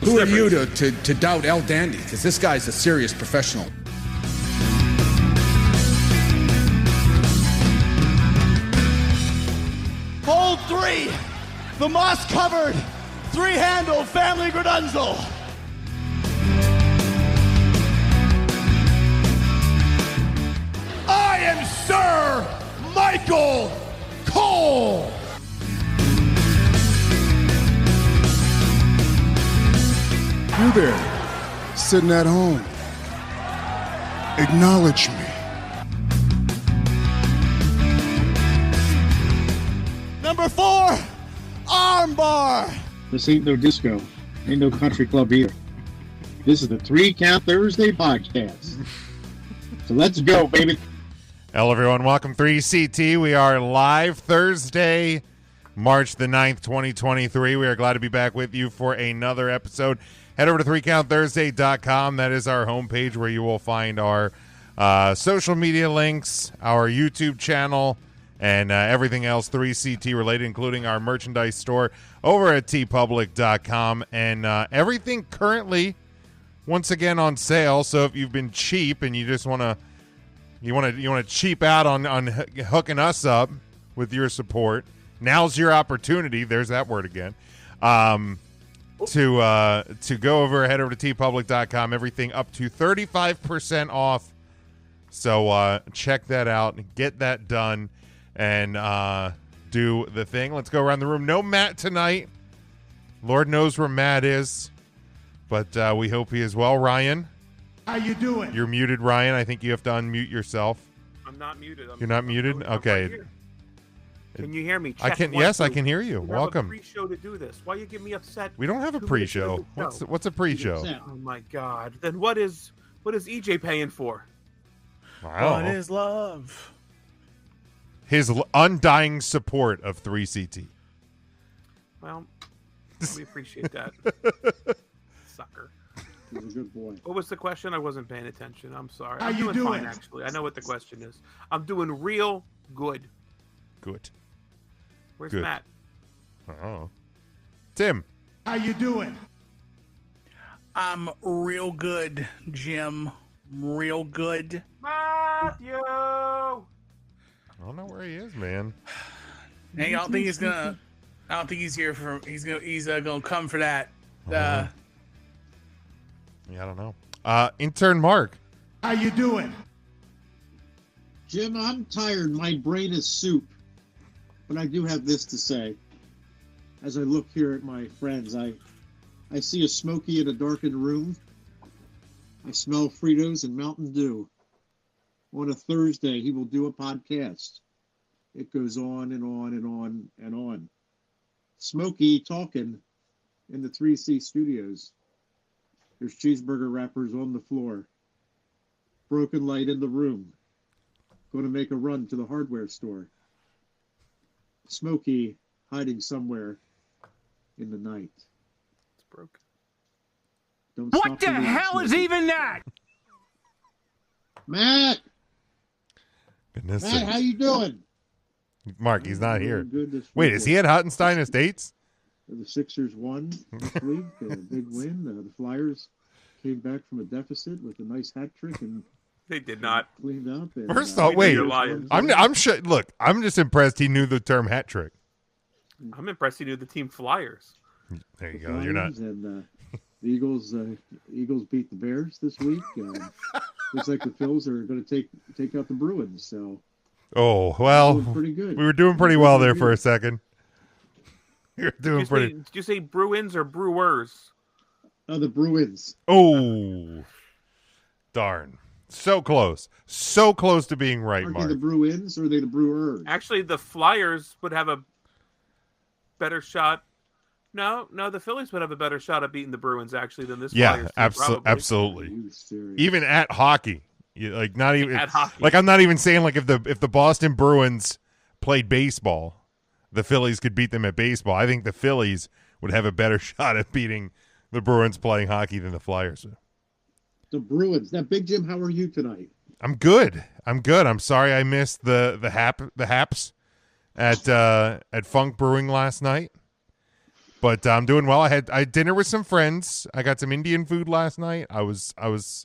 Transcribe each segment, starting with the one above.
Who are you to doubt El Dandy? Because this guy's a serious professional. Hold 3, the moss-covered, 3-handled family Gradunzel. I am Sir Michael Cole. You there, sitting at home. Acknowledge me. Number 4, armbar. This ain't no disco. Ain't no country club either. This is the 3 Count Thursday podcast. So let's go, baby. Hello, everyone. Welcome 3CT. We are live Thursday, March the 9th, 2023. We are glad to be back with you for another episode. Head over to 3countthursday.com. That is our homepage where you will find our social media links, our YouTube channel, and everything else 3CT related, including our merchandise store over at tpublic.com. And everything currently, once again, on sale. So if you've been cheap and you just want to cheap out on hooking us up with your support, now's your opportunity. There's that word again. To go head over to tpublic.com. Everything up to 35% off. So check that out and get that done and do the thing. Let's go around the room. No Matt tonight. Lord knows where Matt is, but we hope he is well. Ryan, How you doing? you're muted, Ryan. I think you have to unmute yourself. I'm not muted. You're not muted? I'm Okay. right here. Can you hear me? I Check can. 1, Yes, I 2. can hear you. We Welcome. have a pre-show to do this. Why you get me upset? We don't have a 2 minutes pre-show. into the show? What's a pre-show? Oh my God! Then what is EJ paying for? Wow. What is love? His undying support of 3CT. Well, we appreciate that. Sucker. He's a good boy. What was the question? I wasn't paying attention. I'm sorry. How I'm you doing fine, doing? actually. I know what the question is. I'm doing real good. Good. Where's Good. Matt? Oh. Tim. How you doing? I'm real good, Jim. Real good. Matthew. I don't know where he is, man. Hey, I don't think he's gonna. I don't think he's here for. He's gonna come for that. Yeah, I don't know. Intern Mark. How you doing? Jim, I'm tired. My brain is soup. But I do have this to say. As I look here at my friends, I see a Smokey in a darkened room. I smell Fritos and Mountain Dew. On a Thursday, he will do a podcast. It goes on and on and on and on. Smokey talking in the 3C studios. There's cheeseburger wrappers on the floor. Broken light in the room. Going to make a run to the hardware store. Smokey hiding somewhere in the night. It's broken. Don't What stop the believing, hell is Smokey. even that? Matt! Goodness Matt, sakes. how you doing? Mark, he's not here. Good this Wait, week. is he at Hottenstein Estates? The Sixers won this week. A big win. The Flyers came back from a deficit with a nice hat trick and They did not. cleaned up. And, First off, We know wait. you're lying. I'm sure. Look, I'm just impressed he knew the term hat trick. I'm impressed he knew the team Flyers. There you the go. You're not. Lions And the Eagles beat the Bears this week. Looks like the Phils are going to take out the Bruins. So Oh well, doing pretty good. we were doing pretty well there for a second. We were doing pretty. Did you say Bruins or Brewers? The Bruins. Oh, darn! So close to being right, Are they Mark. the Bruins or are they the Brewers? Actually, the Flyers would have a better shot. No, the Phillies would have a better shot at beating the Bruins actually than this. Yeah, Flyers team, probably. Are absolutely. you serious? Even at hockey, like not even At hockey. Like I'm not even saying like if the Boston Bruins played baseball, the Phillies could beat them at baseball. I think the Phillies would have a better shot at beating the Bruins playing hockey than the Flyers. The Bruins. Now, Big Jim, how are you tonight? I'm good. I'm sorry I missed the haps at Funk Brewing last night. But I'm doing well. I had dinner with some friends. I got some Indian food last night. It was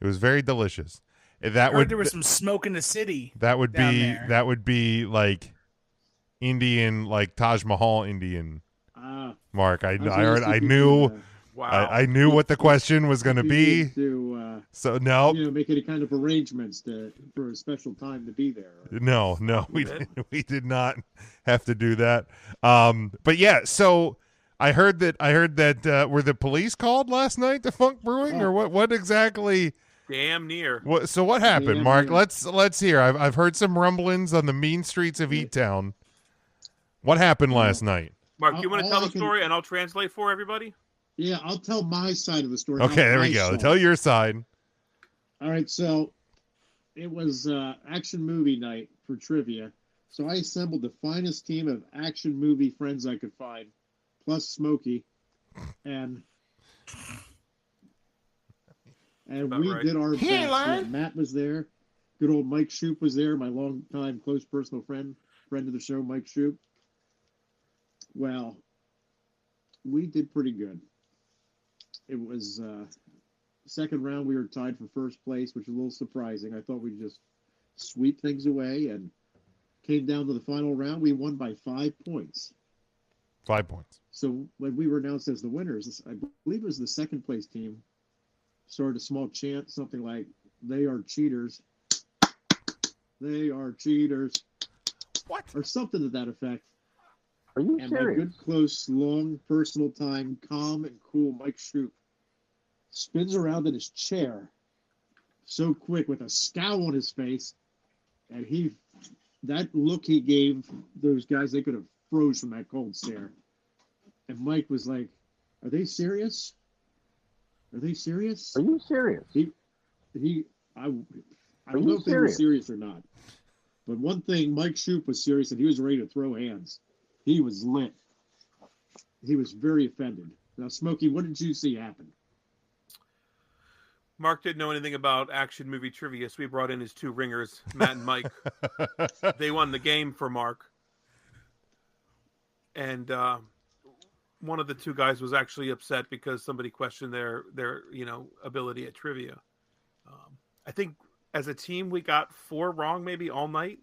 very delicious. I heard there was some smoke in the city. That would down be there. that would be like Indian, like Taj Mahal Indian. Mark, I knew. Wow. I knew what the question was going to be. So no, make any kind of arrangements for a special time to be there. No, we did not have to do that. But yeah, so I heard that were the police called last night to Funk Brewing, or what exactly? Damn near. So what happened, Damn Mark? near. Let's hear. I've heard some rumblings on the mean streets of E-Town. What happened last night? Mark, you want to tell the I can- story and I'll translate for everybody? Yeah, I'll tell my side of the story. Okay, how there I we go. saw it. Tell your side. All right, so it was action movie night for trivia. So I assembled the finest team of action movie friends I could find, plus Smokey, and About we right. did our best. Yeah, Matt was there. Good old Mike Shoup was there, my longtime close personal friend of the show, Mike Shoup. Well, we did pretty good. It was second round, we were tied for first place, which was a little surprising. I thought we'd just sweep things away, and came down to the final round. We won by 5 points. 5 points. So when we were announced as the winners, I believe it was the second place team, started a small chant, something like, "They are cheaters. They are cheaters." What? Or something to that effect. Are you And my serious? good, close, long, personal time, calm and cool Mike Shoup spins around in his chair so quick with a scowl on his face, and that look he gave those guys, they could have froze from that cold stare. And Mike was like, "Are they serious? Are they serious?" Are you serious? I don't know if they were serious or not. But one thing, Mike Shoup was serious, and he was ready to throw hands. He was lit. He was very offended. Now, Smokey, what did you see happen? Mark didn't know anything about action movie trivia, so we brought in his two ringers, Matt and Mike. They won the game for Mark. And one of the two guys was actually upset because somebody questioned their ability at trivia. I think as a team we got 4 wrong maybe all night.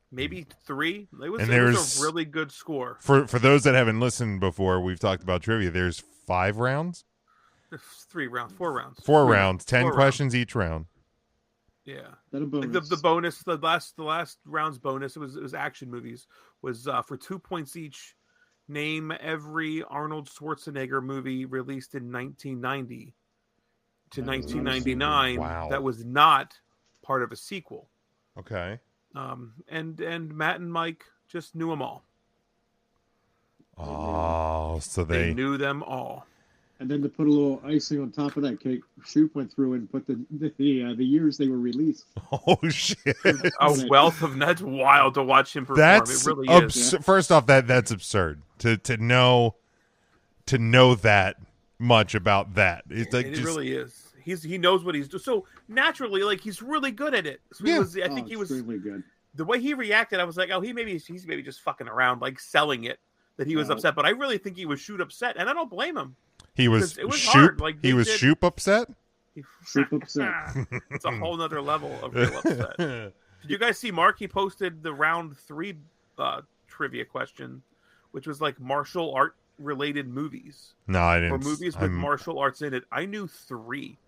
Maybe 3. It was a really good score. For those that haven't listened before, we've talked about trivia. There's 5 rounds? There's 4 rounds. 4 rounds, 10 4 questions each round. Yeah. That a bonus. Like the bonus, the last round's bonus, it was action movies, was for 2 points each. Name every Arnold Schwarzenegger movie released in 1990 to 1999 Wow. that was not part of a sequel. Okay. And Matt and Mike just knew them all. Oh, so They knew them all. And then to put a little icing on top of that cake, Shoup went through and put the years they were released. Oh shit! A wealth of that's wild to watch him perform. That's it really is. First off, that's absurd to know that much about that. It's like It really is. He knows what he's doing. So naturally, like he's really good at it. So Yeah. I think he was extremely good. the way he reacted. I was like, oh, he's maybe just fucking around, like selling it that he was No. upset. But I really think he was shoot upset, and I don't blame him. He was 'Cause it was Shoup. hard, like, He they was did- Shoup upset. Shoup upset. It's a whole nother level of real upset. Did you guys see Mark? He posted the round 3 trivia question, which was like martial art related movies. No, I didn't. Or movies with martial arts in it. I knew 3.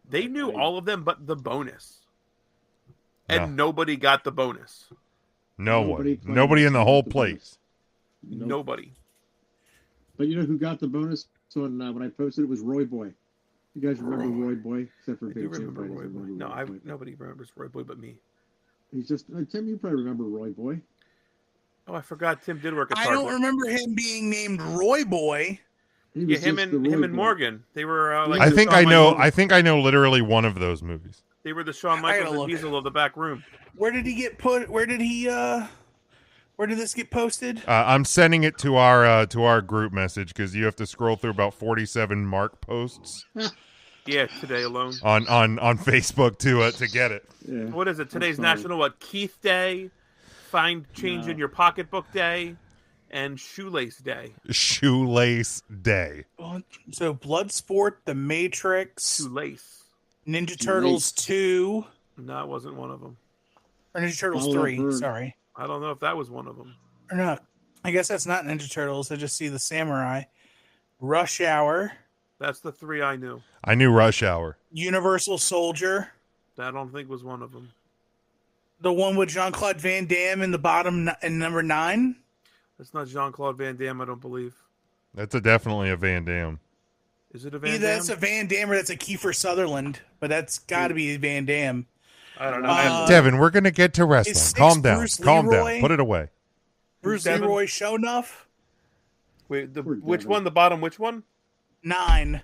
They knew all of them but the bonus. And nobody got the bonus. Nobody claimed in the to whole get the place. bonus. Nope. Nobody. But you know who got the bonus? So when I posted it was Roy Boy. You guys remember Roy Boy? Except for I do Big Jim. remember probably Roy doesn't Boy. remember No, Roy Boy. nobody remembers Roy Boy but me. He's just Tim. You probably remember Roy Boy. Oh, I forgot Tim did work at I Target. don't remember him being named Roy Boy. He Yeah, was him just the and Roy him and Boy. Morgan. They were like I the think Shawn I know. Michaels- I think I know literally one of those movies. They were the Shawn I Michaels gotta and look. Diesel of the back room. Where did he get put? Where did this get posted? I'm sending it to our group message because you have to scroll through about 47 Mark posts Yeah, today alone. on Facebook to get it. Yeah. What is it? Today's sorry. National Keith Day, Find Change in Your Pocketbook Day, and Shoelace Day. Shoelace Day. So Bloodsport, The Matrix, Shoelace. Ninja Turtles 2, No, it wasn't one of them. or Ninja Turtles Follow that 3, bird. sorry. I don't know if that was one of them. Or no, I guess that's not Ninja Turtles. I just see the Samurai. Rush Hour, That's the 3 I knew. I knew Rush Hour. Universal Soldier, That I don't think was one of them. the one with Jean-Claude Van Damme in the bottom in number 9. That's not Jean-Claude Van Damme, I don't believe. That's definitely a Van Damme. Is it a Van Either Damme? that's a Van Damme or that's a Kiefer Sutherland, but that's got to be Van Damme. I don't know. Devin, we're going to get to wrestling. is Calm down. Bruce Calm Leroy? down. Put it away. Bruce Devin? Leroy show enough? Wait, Poor which Devin. one? The bottom which one? 9.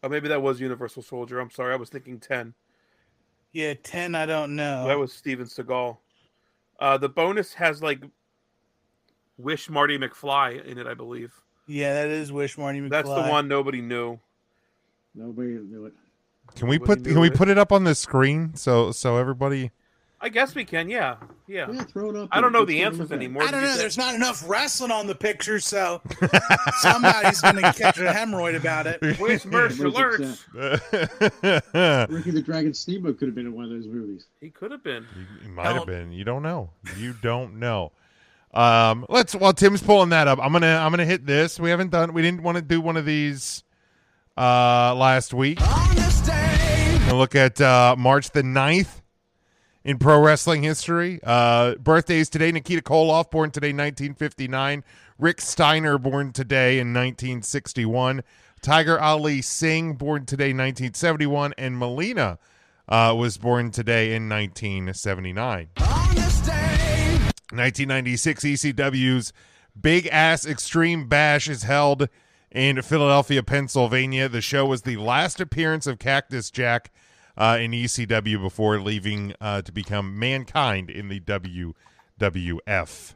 Oh, maybe that was Universal Soldier. I'm sorry, I was thinking 10. Yeah, 10, I don't know. That was Steven Seagal. The bonus has like Wish Marty McFly in it, I believe. Yeah, that is Wish Marty McFly. That's the one nobody knew. Nobody knew it. Can we Nobody put knew can we it. put it up on the screen so everybody? I guess we can, yeah. Yeah, throw it up. I don't know there. the Let's answers look at it. anymore. I don't Did know. you There's not enough wrestling on the picture, so somebody's going to catch a hemorrhoid about it. say- Where's Merch Everybody's Alerts? Ricky the Dragon Steamboat could have been in one of those movies. He could have been. You might have been. You don't know. You don't know. While Tim's pulling that up, I'm gonna hit this. We didn't want to do one of these last week. And look at March the 9th in pro wrestling history. Birthdays today: Nikita Koloff, born today 1959. Rick Steiner, born today in 1961. Tiger Ali Singh, born today 1971. And Melina was born today in 1979. 1996 ECW's Big Ass Extreme Bash is held in Philadelphia, Pennsylvania. The show was the last appearance of Cactus Jack in ECW before leaving to become Mankind in the WWF.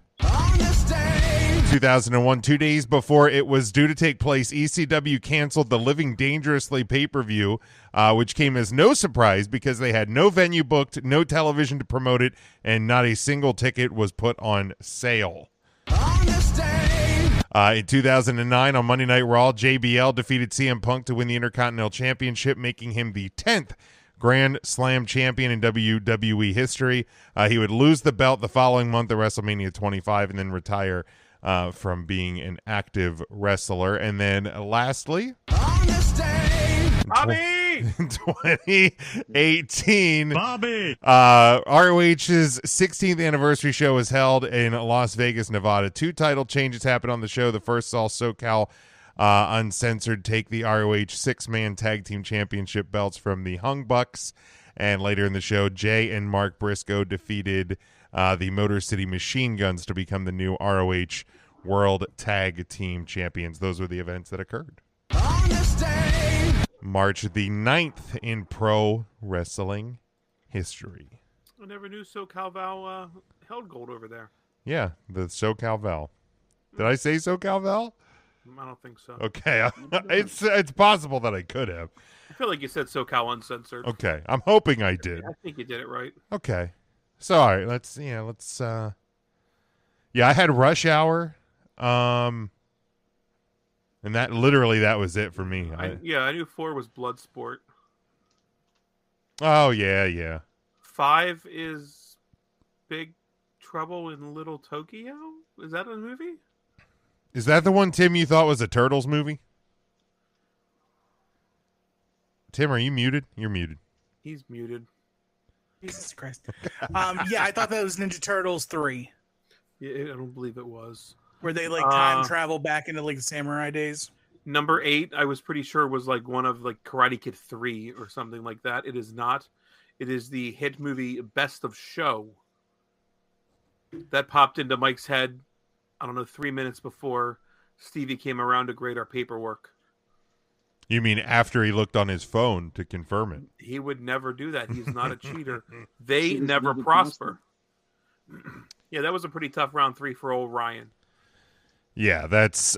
2001, 2 days before it was due to take place, ECW canceled the Living Dangerously pay-per-view, which came as no surprise because they had no venue booked, no television to promote it, and not a single ticket was put on sale. In 2009, on Monday Night Raw, JBL defeated CM Punk to win the Intercontinental Championship, making him the 10th Grand Slam champion in WWE history. He would lose the belt the following month at WrestleMania 25 and then retire from being an active wrestler. And then lastly, Bobby! in 2018, Bobby! ROH's 16th anniversary show was held in Las Vegas, Nevada. 2 title changes happened on the show. The first saw SoCal Uncensored take the ROH 6-man tag team championship belts from the Hung Bucks. And later in the show, Jay and Mark Briscoe defeated the Motor City Machine Guns to become the new ROH World Tag Team Champions. Those were the events that occurred. March the 9th in pro wrestling history. I never knew SoCal Val held gold over there. Yeah, the SoCal Val. Did I say SoCal Val? I don't think so. Okay, it's possible that I could have. I feel like you said SoCal Uncensored. Okay, I'm hoping I did. I think you did it right. Okay, sorry. Let's. Yeah, I had Rush Hour, and that was it for me. I knew 4 was Bloodsport. Oh yeah. 5 is Big Trouble in Little Tokyo. Is that a movie? Is that the one, Tim, you thought was a Turtles movie? Tim, are you muted? You're muted. He's muted. Jesus Christ. Yeah, I thought that was Ninja Turtles 3, Yeah, I don't believe it was. where they like time travel back into like the samurai days. Number 8, I was pretty sure was like one of like Karate Kid 3 or something like that. It is not. It is the hit movie Best of Show. That popped into Mike's head, I don't know, 3 minutes before Stevie came around to grade our paperwork. You mean after he looked on his phone to confirm it? He would never do that. He's not a cheater. They Cheaters never never prosper. Yeah, that was a pretty tough round 3 for old Ryan. Yeah,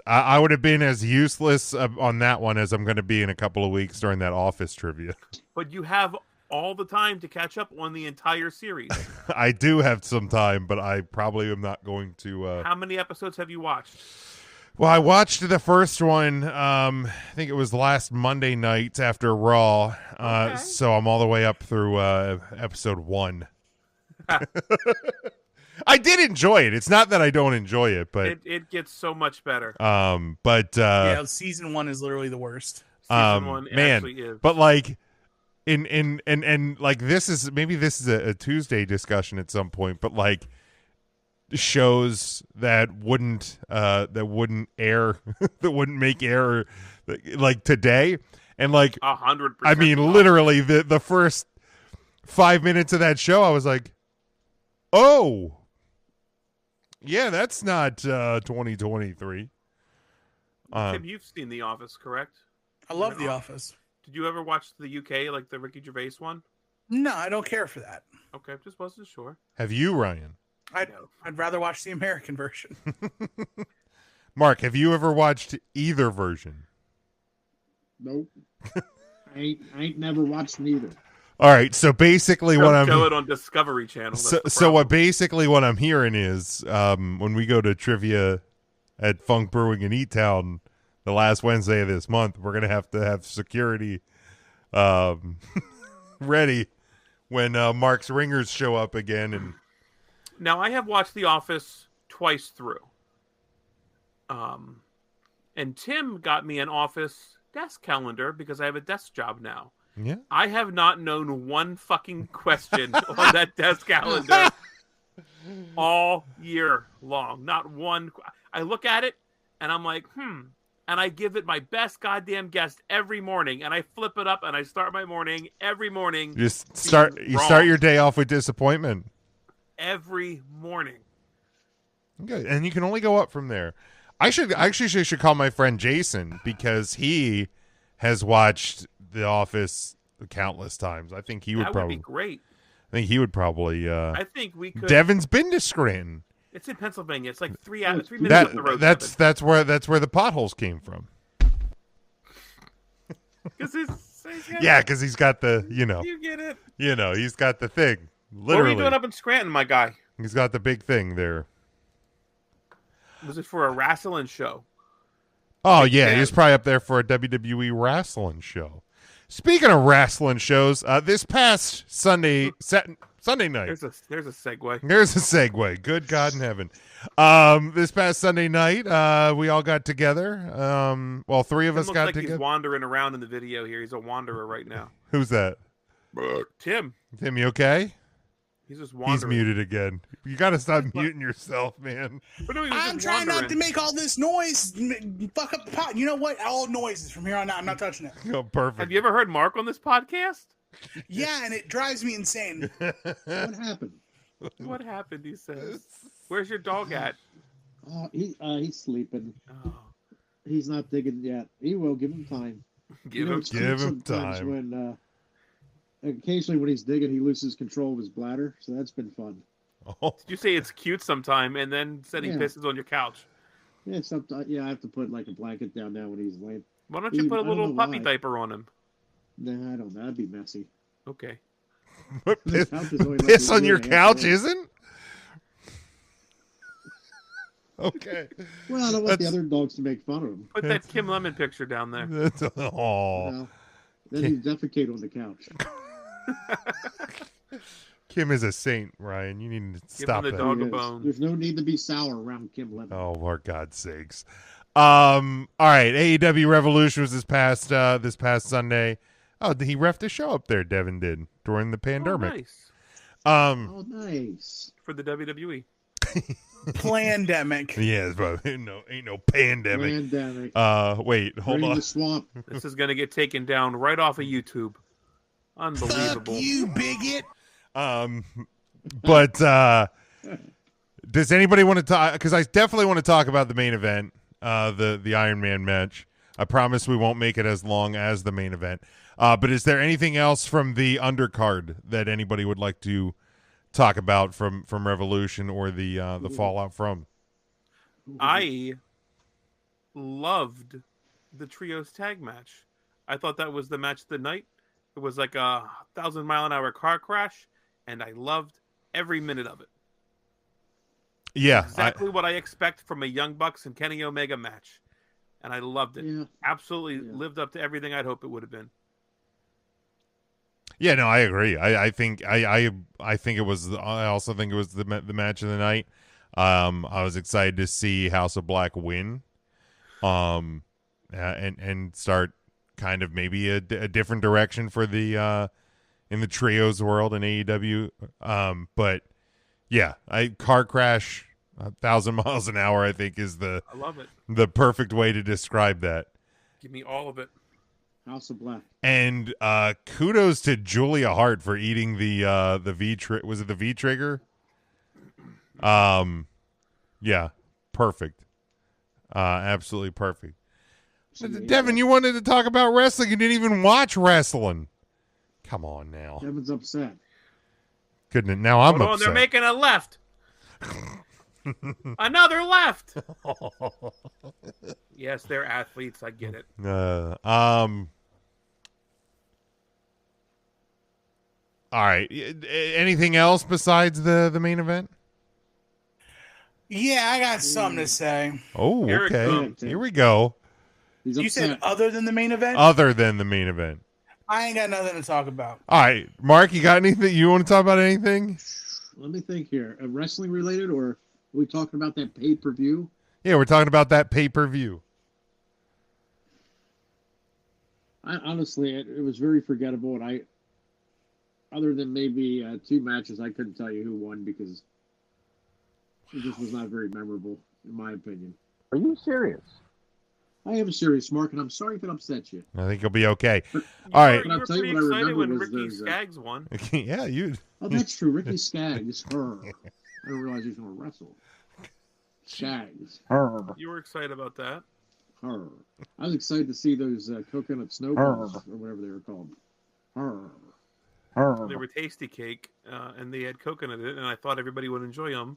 I would have been as useless on that one as I'm going to be in a couple of weeks during that office trivia. But you have all the time to catch up on the entire series. I do have some time, but I probably am not going to. How many episodes have you watched? Well, I watched the first one. I think it was last Monday night after Raw. Okay. So I'm all the way up through episode 1. I did enjoy it. It's not that I don't enjoy it, but it gets so much better. Yeah, season 1 is literally the worst. Season 1 actually is. But like in like this is a Tuesday discussion at some point, but like shows that wouldn't air that wouldn't make air like today, and like 100%. I mean literally the first 5 minutes of that show I was like, oh yeah, that's not 2023. Tim, you've seen The Office, correct? I love The Office. Did you ever watch the UK, like the Ricky Gervais one? No, I don't care for that. Okay, just wasn't sure. Have you, Ryan? I'd rather watch the American version. Mark, have you ever watched either version? Nope. I ain't never watched neither. All right, so basically what I'm show it on Discovery Channel. So what I'm hearing is when we go to trivia at Funk Brewing in E-Town the last Wednesday of this month, we're gonna have to have security ready when Mark's ringers show up again. And now I have watched The Office twice through. And Tim got me an Office desk calendar because I have a desk job now. yeah, I have not known one fucking question on that desk calendar all year long. Not one. I look at it and I'm like, and I give it my best goddamn guess every morning, and I flip it up and I start my morning every morning. you start your day off with disappointment every morning. Okay, and you can only go up from there. I should call my friend Jason because he has watched The Office countless times. I think he would That would be great. I think he would probably. I think we could. Devin's been to Scranton. It's in Pennsylvania. It's like 3 minutes up the road. That's where the potholes came from. Because because he's got the you get it. He's got the thing. What Literally, were you doing up in Scranton, my guy? he's got the big thing there. Was it for a wrestling show? Oh yeah, he was probably up there for a WWE wrestling show. Speaking of wrestling shows, this past Sunday night. There's a segue. There's a segue. Good God in heaven. This past Sunday night, we all got together. Well, 3 of us got together. He's wandering around in the video here. He's a wanderer right now. Who's that? Tim. Tim, you okay? He's just wandering. He's muted again. You got to stop muting yourself, man. But no, I'm trying not to make all this noise. Fuck up the pot. You know what? All noises from here on out. I'm not touching it. Oh, perfect. Have you ever heard Mark on this podcast? Yeah, and it drives me insane. What happened? What happened? He says. Where's your dog at? He's sleeping. Oh. He's not digging yet. He will. Give him time. Give him time. When occasionally when he's digging, he loses control of his bladder. So that's been fun. Oh. Did you say it's cute sometime, and then said he pisses on your couch? Yeah, sometimes. Yeah, I have to put like a blanket down now when he's laying. Why don't you put a little puppy diaper on him? Nah, I don't know. That'd be messy. Okay. What, piss on your couch isn't? Okay. Well, I don't want the other dogs to make fun of him. Put that Kim Lemon picture down there. Well, then he'd defecate on the couch. Kim is a saint, Ryan. You need to stop Give it. the dog a bone. There's no need to be sour around Kim Lemon. Oh, for God's sakes. All right. AEW Revolution was this past Sunday. Oh, he reffed a show up there, Devin did, during the pandemic. Nice. Nice. For the WWE. Plandemic. Yes, but ain't no pandemic. Wait, hold Bring on. the swamp. This is going to get taken down right off of YouTube. Unbelievable. Fuck you, bigot. But does anybody want to talk? Because I definitely want to talk about the main event, the Iron Man match. I promise we won't make it as long as the main event. But is there anything else from the undercard that anybody would like to talk about from Revolution or the fallout from? I loved the trios tag match. I thought that was the match of the night. It was like a 1,000-mile-an-hour car crash, and I loved every minute of it. Yeah, Exactly what I expect from a Young Bucks and Kenny Omega match, and I loved it. Yeah. Absolutely lived up to everything I'd hope it would have been. Yeah, no, I agree. I think I think it was. I also think it was the match of the night. I was excited to see House of Black win, and start kind of maybe a different direction for the in the trios world in AEW. But yeah, car crash 1,000 miles an hour. I think is I love it. the perfect way to describe that. Give me all of it. House of Black. And kudos to Julia Hart for eating the V was it the V trigger? Yeah, perfect. Absolutely perfect. Devin, you wanted to talk about wrestling. You didn't even watch wrestling. Come on now. Devin's upset. Couldn't now I'm Hold on, upset. they're making a left. Another left. Yes, they're athletes. I get it. All right. Anything else besides the main event? Yeah, I got something to say. Oh, Here it okay. comes. Here we go. He's You upset. said other than the main event? Other than the main event. I ain't got nothing to talk about. All right, Mark, you got anything? You want to talk about anything? Let me think here. Wrestling related, or are we talking about that pay-per-view? Yeah, we're talking about that pay-per-view. Honestly, it was very forgettable, and other than maybe 2 matches, I couldn't tell you who won because it just was not very memorable, in my opinion. Are you serious? I am serious, Mark, and I'm sorry if it upset you. I think you'll be okay. You All right. were But I'll tell you pretty what I excited remember when was Ricky those, Skaggs won. Yeah, you. Oh, that's true. Ricky Skaggs, her. I didn't realize he was going to wrestle. Skaggs, You were excited about that. her. I was excited to see those coconut snowballs, or whatever they were called. Her. They were tasty cake, and they had coconut in it, and I thought everybody would enjoy them.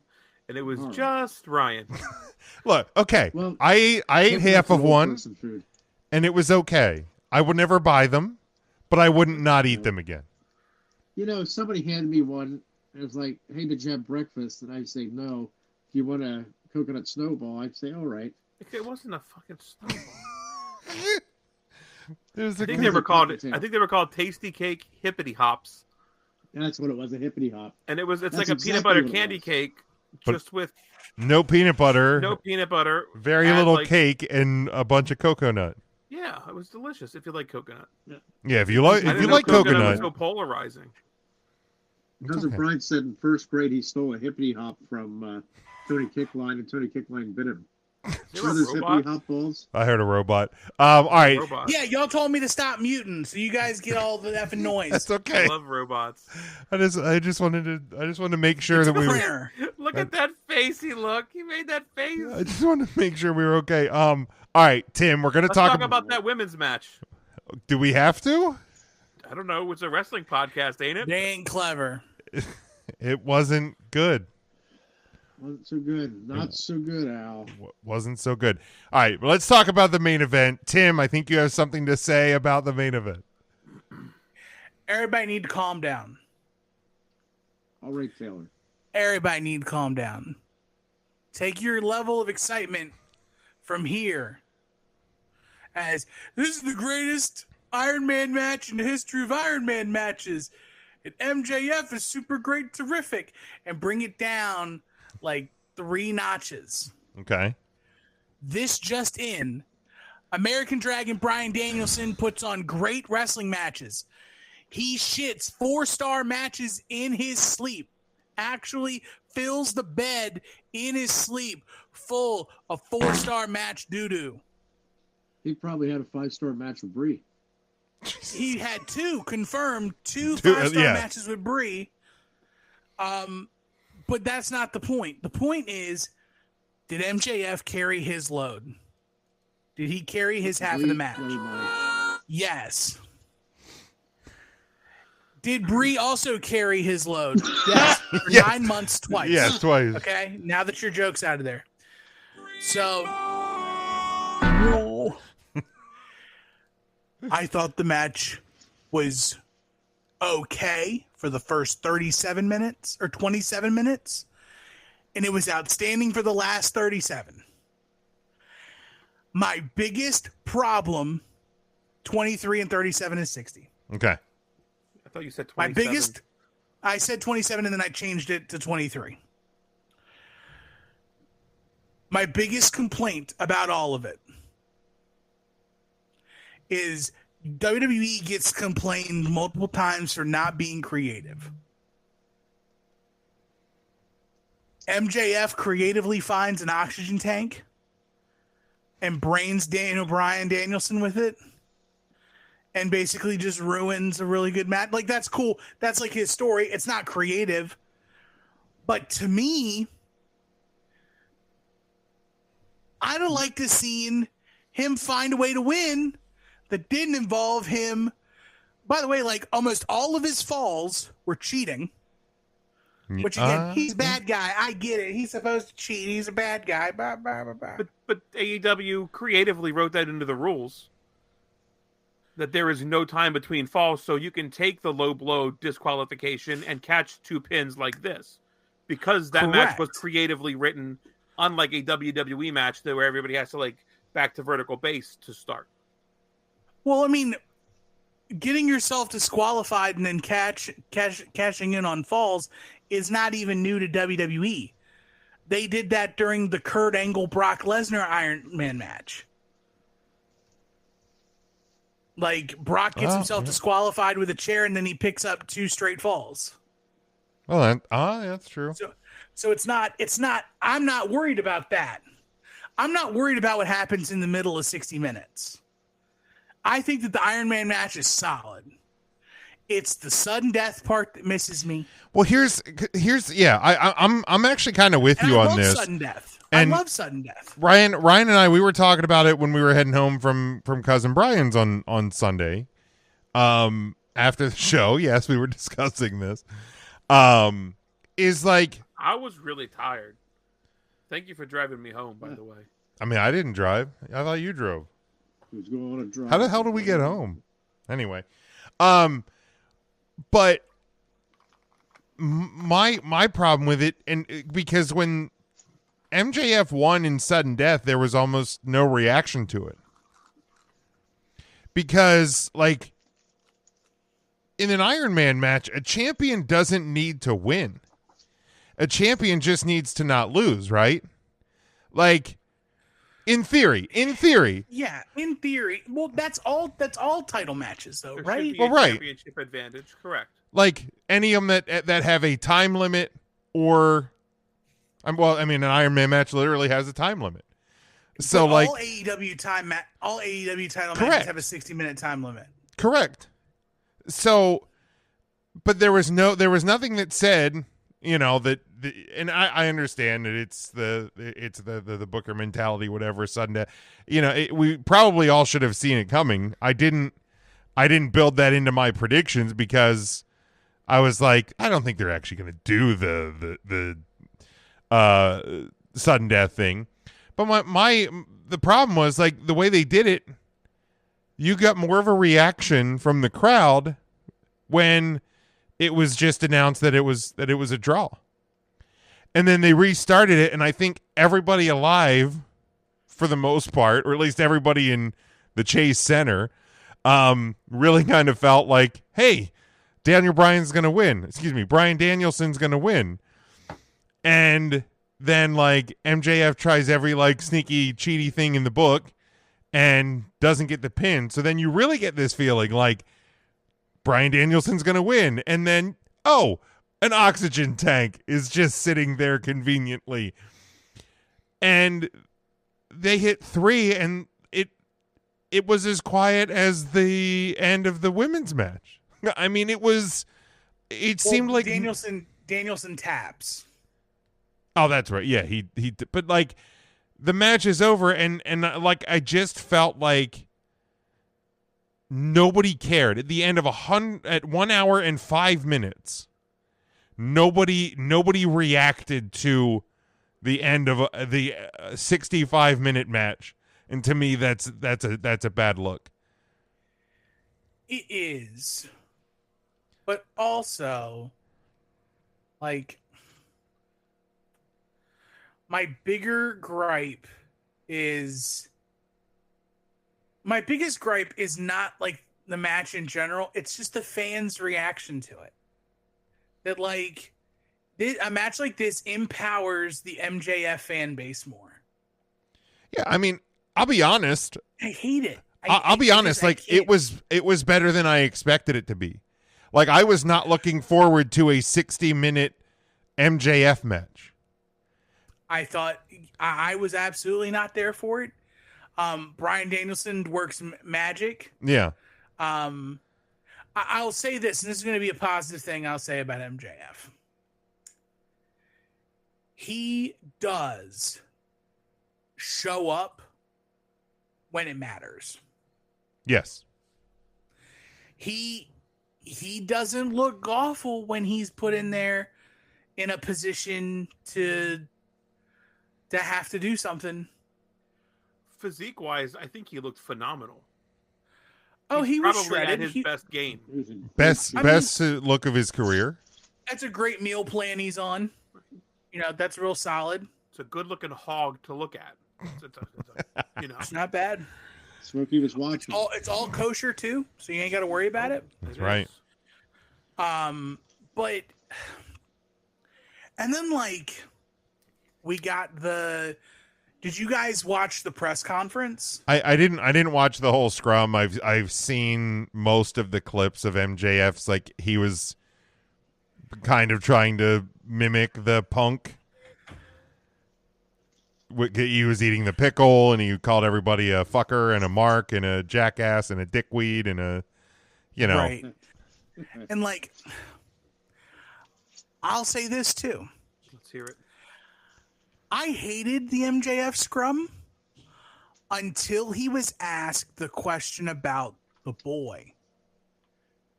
And it was just Ryan. Look, okay. Well, I ate half Coconut's of an old one, person food. and it was okay. I would never buy them, but I wouldn't not eat them again. You know, somebody handed me one, and it was like, hey, did you have breakfast? And I'd say, no. If you want a coconut snowball, I'd say, all right. It wasn't a fucking snowball. There's I think they were called Tasty Cake Hippity Hops, That's what it was, a hippity hop. and it's That's like a exactly peanut butter what it candy was. cake, But- just with no peanut butter, no peanut butter, very add, little like- cake, and a bunch of coconut. Yeah, it was delicious if you like coconut. Yeah, if you like I if didn't you know like coconut, was so polarizing. Cousin okay. Brian said in first grade he stole a hippity hop from Tony Kickline, and Tony Kickline bit him. Is there Remember a those hippity robot? hop balls? I heard a robot. All right, Robot. Yeah, y'all told me to stop muting, so you guys get all the effing noise. that's I okay. love robots. I just wanted to make sure that we were. Prayer. Look at that face he looked. He made that face. I just wanted to make sure we were okay. All right, Tim, we're gonna Let's talk talk about that women's match. Do we have to? I don't know. It's a wrestling podcast, ain't it? They ain't clever. It wasn't good. Wasn't so good. Not so good, Al. Wasn't so good. All right, well, let's talk about the main event. Tim, I think you have something to say about the main event. Everybody need to calm down. All right, Taylor. Everybody need to calm down. Take your level of excitement from here. As this is the greatest Iron Man match in the history of Iron Man matches. And MJF is super great, terrific. And bring it down like 3 notches. Okay. This just in. American Dragon Bryan Danielson puts on great wrestling matches. He shits 4-star matches in his sleep. Actually fills the bed in his sleep full of 4-star match doo-doo. He probably had a 5-star match with Brie. He had 2 confirmed, 2 Two, 5-star yeah. matches with Brie. But that's not the point. The point is, did MJF carry his load? Did he carry his half of the match? Yes. Did Brie also carry his load? Yes. For Yes. 9 months twice. Yes, twice. Okay. Now that your joke's out of there. So I thought the match was okay for the first 37 minutes or 27 minutes, and it was outstanding for the last 37. My biggest problem, 23 and 37 is 60. Okay. I thought you said 27. My biggest, I said 27 and then I changed it to 23. My biggest complaint about all of it is WWE gets complained multiple times for not being creative. MJF creatively finds an oxygen tank and brains Bryan Danielson with it and basically just ruins a really good match. Like, that's cool. That's like his story. It's not creative. But to me, I'd have liked to seen him find a way to win that didn't involve him. By the way, like, almost all of his falls were cheating. Which, again, he's a bad guy. I get it. He's supposed to cheat. He's a bad guy. Blah, blah, blah, blah. But AEW creatively wrote that into the rules, that there is no time between falls, so you can take the low blow disqualification and catch 2 pins like this. Because that match was creatively written, unlike a WWE match where everybody has to, like, back to vertical base to start. Well, I mean, getting yourself disqualified and then cashing in on falls is not even new to WWE. They did that during the Kurt Angle Brock Lesnar Iron Man match. Like, Brock gets himself disqualified with a chair and then he picks up 2 straight falls. Well, that's true. So it's not, I'm not worried about that. I'm not worried about what happens in the middle of 60 minutes. I think that the Iron Man match is solid. It's the sudden death part that misses me. Well, here's I'm actually kind of with you on this. Sudden death. And I love sudden death. Ryan and I, we were talking about it when we were heading home from Cousin Brian's on Sunday. After the show, yes, we were discussing this. Is like, I was really tired. Thank you for driving me home, by the way. I mean, I didn't drive. I thought you drove. Who's going on a drive? How the hell did we get home? Anyway, but my problem with it, and because when MJF won in sudden death, there was almost no reaction to it. Because, like, in an Iron Man match, a champion doesn't need to win. A champion just needs to not lose, right? Like, in theory. Yeah, in theory. Well, that's all title matches, though, There right? should be Well, a right. championship advantage, correct. Like, any of them that have a time limit or... Well, I mean, an Iron Man match literally has a time limit. So, but like... all AEW title Correct. matches have a 60-minute time limit. Correct. So, but there was nothing that said, you know, that, and I understand that it's the Booker mentality, whatever, sudden death. You know, we probably all should have seen it coming. I didn't build that into my predictions because I was like, I don't think they're actually going to do the sudden death thing. But the problem was, like, the way they did it, you got more of a reaction from the crowd when it was just announced that it was a draw. And then they restarted it, and I think everybody alive, for the most part, or at least everybody in the Chase Center, really kind of felt like, hey, Brian Danielson's going to win. And then, like, MJF tries every, like, sneaky, cheaty thing in the book and doesn't get the pin. So then you really get this feeling like Bryan Danielson's going to win. And then, an oxygen tank is just sitting there conveniently. And they hit 3, and it was as quiet as the end of the women's match. I mean, seemed like Danielson taps. Oh, that's right. Yeah, he but, like, the match is over, and like, I just felt like nobody cared at the end of at 1 hour and 5 minutes. Nobody reacted to the end of the 65-minute match, and to me, that's a bad look. It is, But also, like, my biggest gripe is not like the match in general. It's just the fans' reaction to it. That like a match like this empowers the MJF fan base more. Yeah, I mean, I'll be honest. I hate it. I'll be honest. Like it was better than I expected it to be. Like I was not looking forward to a 60-minute MJF match. I thought I was absolutely not there for it. Bryan Danielson works magic. Yeah. I'll say this, and this is going to be a positive thing I'll say about MJF. He does show up when it matters. Yes. He doesn't look awful when he's put in there in a position to have to do something. Physique wise, I think he looked phenomenal. Oh, he was probably shredded. at his best game. Best look of his career. That's a great meal plan he's on. You know, that's real solid. It's a good looking hog to look at. You know, It's not bad. Smokey was watching. It's all kosher too, so you ain't got to worry about it. That's right. But and then like we got the. Did you guys watch the press conference? I didn't watch the whole scrum. I've seen most of the clips of MJF's. Like he was kind of trying to mimic the Punk. He was eating the pickle, and he called everybody a fucker and a mark and a jackass and a dickweed and a, you know. Right. And like, I'll say this too. let's hear it. I hated the MJF scrum until he was asked the question about the boy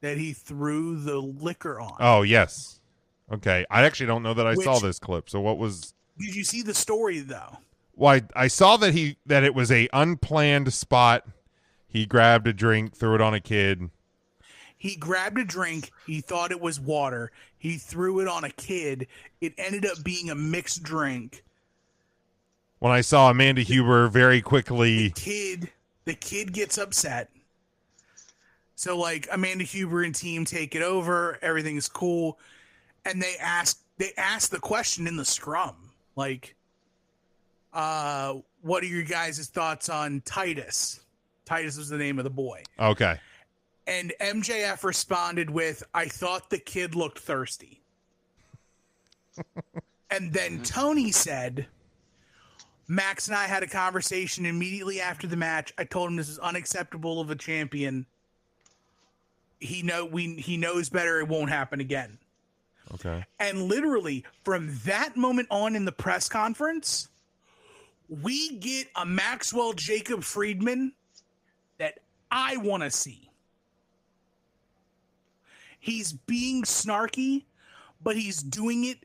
that he threw the liquor on. Oh, yes. Okay. I actually don't know that I saw this clip. So what was... Did you see the story though? Well, I saw that it was a unplanned spot. He grabbed a drink, threw it on a kid. He grabbed a drink. He thought it was water. He threw it on a kid. It ended up being a mixed drink. When I saw Amanda Huber very quickly... The kid gets upset. So, like, Amanda Huber and team take it over. Everything's cool. And they ask the question in the scrum. Like, what are your guys' thoughts on Titus? Titus was the name of the boy. Okay. And MJF responded with, I thought the kid looked thirsty. And then Tony said... Max and I had a conversation immediately after the match. I told him this is unacceptable of a champion. He knows better. It won't happen again. Okay. And literally from that moment on in the press conference, we get a Maxwell Jacob Friedman that I want to see. He's being snarky, but he's doing it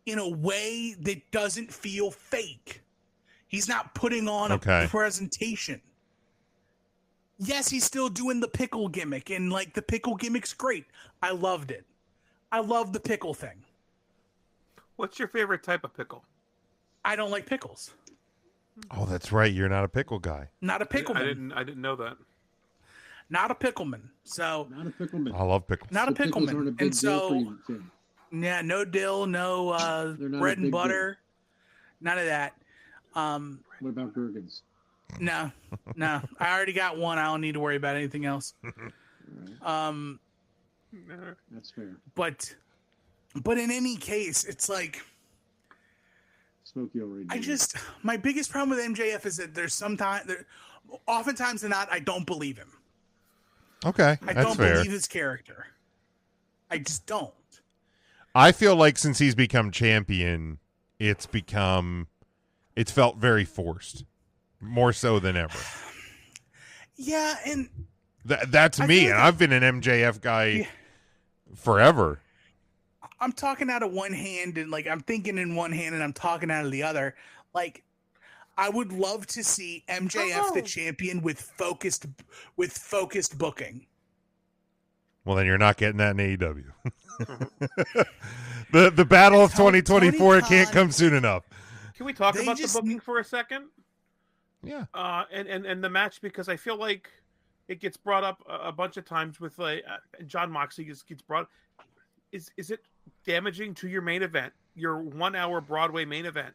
in a way that doesn't feel fake. He's not putting on a presentation. Yes, he's still doing the pickle gimmick, and like the pickle gimmick's great. I loved it. I love the pickle thing. What's your favorite type of pickle? I don't like pickles. Oh, that's right. You're not a pickle guy. Not a pickleman. I didn't know that. Not a pickleman. So Not a pickleman. I love pickles. not a Pickles aren't a pickleman. big And deal for so you, Tim. yeah, no dill, no They're not bread a and big butter. None of that. What about gherkins? No. I already got one. I don't need to worry about anything else. That's fair. But in any case, it's like Smokey already did. my biggest problem with MJF is that oftentimes than not, I don't believe him. Okay, I that's don't fair. believe his character. I just don't. I feel like since he's become champion, it's felt very forced, more so than ever. Yeah, and that's me, and I've been an MJF guy forever. I'm talking out of one hand, and like I'm thinking in one hand, and I'm talking out of the other. Like, I would love to see MJF the champion with focused booking. Well, then you're not getting that in AEW. the battle of 2024 it can't come soon enough. Can we talk about the booking for a second? Yeah. And the match, because I feel like it gets brought up a bunch of times with John Moxley gets brought. Is it damaging to your main event, your 1 hour Broadway main event,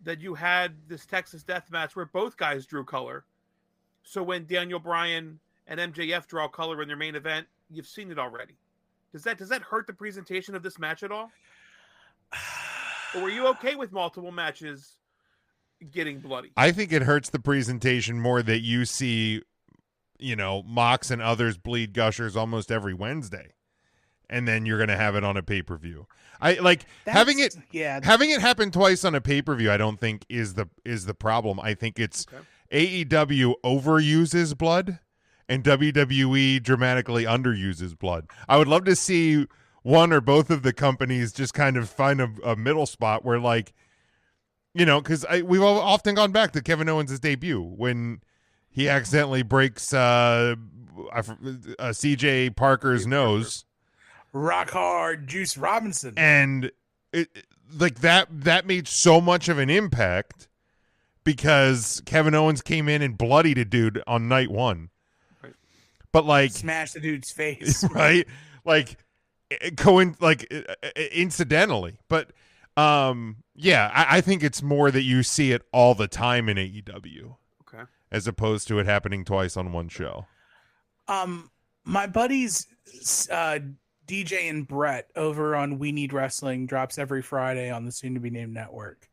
that you had this Texas Death Match where both guys drew color? So when Daniel Bryan and MJF draw color in their main event, you've seen it already. Does that hurt the presentation of this match at all? Or were you okay with multiple matches getting bloody? I think it hurts the presentation more that you see, Mox and others bleed gushers almost every Wednesday, and then you're going to have it on a pay-per-view. Having it happen twice on a pay-per-view, I don't think is the problem. I think it's AEW overuses blood and WWE dramatically underuses blood. I would love to see one or both of the companies just kind of find a middle spot where, because we've often gone back to Kevin Owens' debut when he accidentally breaks CJ Parker's nose. Rock hard Juice Robinson. And that made so much of an impact because Kevin Owens came in and bloodied a dude on night one. Right. But smashed the dude's face. Right? Incidentally. But I think it's more that you see it all the time in AEW. Okay. As opposed to it happening twice on one show. My buddies DJ and Brett over on We Need Wrestling drops every Friday on the soon to be named network.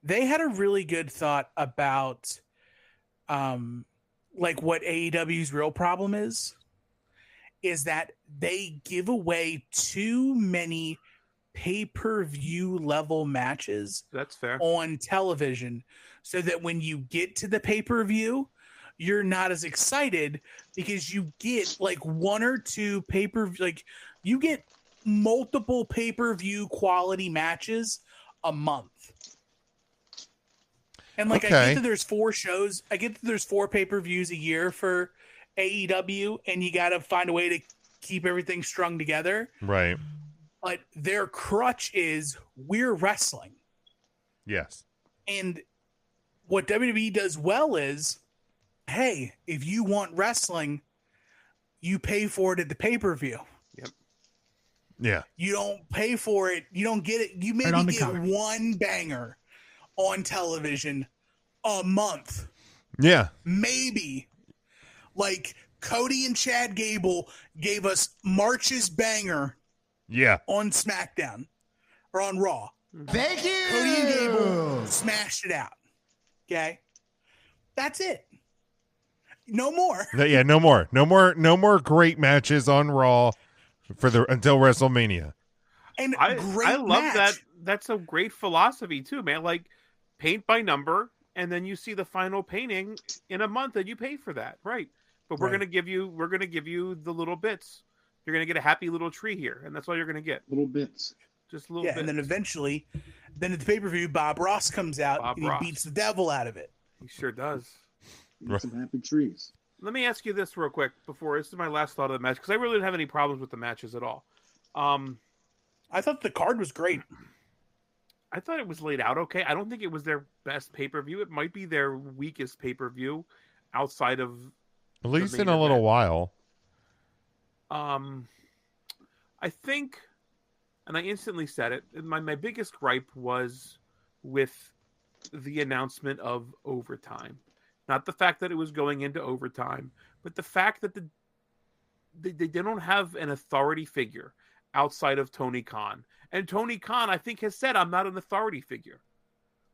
They had a really good thought about what AEW's real problem is that they give away too many pay-per-view level matches. That's fair. On television, so that when you get to the pay-per-view, you're not as excited because you get one or two you get multiple pay-per-view quality matches a month. And I get that there's 4 shows. I get that there's 4 pay-per-views a year for AEW, and you got to find a way to keep everything strung together. Right. But their crutch is we're wrestling. Yes. And what WWE does well is, hey, if you want wrestling, you pay for it at the pay-per-view. Yep. Yeah. You don't pay for it. You don't get it. You maybe get one banger on television a month. Yeah. Maybe. Cody and Chad Gable gave us March's banger. Yeah. On SmackDown or on Raw. Thank you. Cody and Gable smashed it out. Okay. That's it. No more. Yeah, no more. No more great matches on Raw until WrestleMania. And I love that. That's a great philosophy too, man. Paint by number, and then you see the final painting in a month, and you pay for that, right? But we're gonna give you the little bits. You're gonna get a happy little tree here, and that's all you're gonna get. Little bits. Just little bits. And then eventually, at the pay-per-view, Bob Ross comes out and he beats the devil out of it. He sure does. Some happy trees. Let me ask you this real quick before this is my last thought of the match, because I really didn't have any problems with the matches at all. I thought the card was great. I thought it was laid out okay. I don't think it was their best pay-per-view. It might be their weakest pay-per-view outside of at least in a little while. I think, and I instantly said it, my biggest gripe was with the announcement of overtime. Not the fact that it was going into overtime, but the fact that they don't have an authority figure outside of Tony Khan. And Tony Khan, I think, has said, I'm not an authority figure.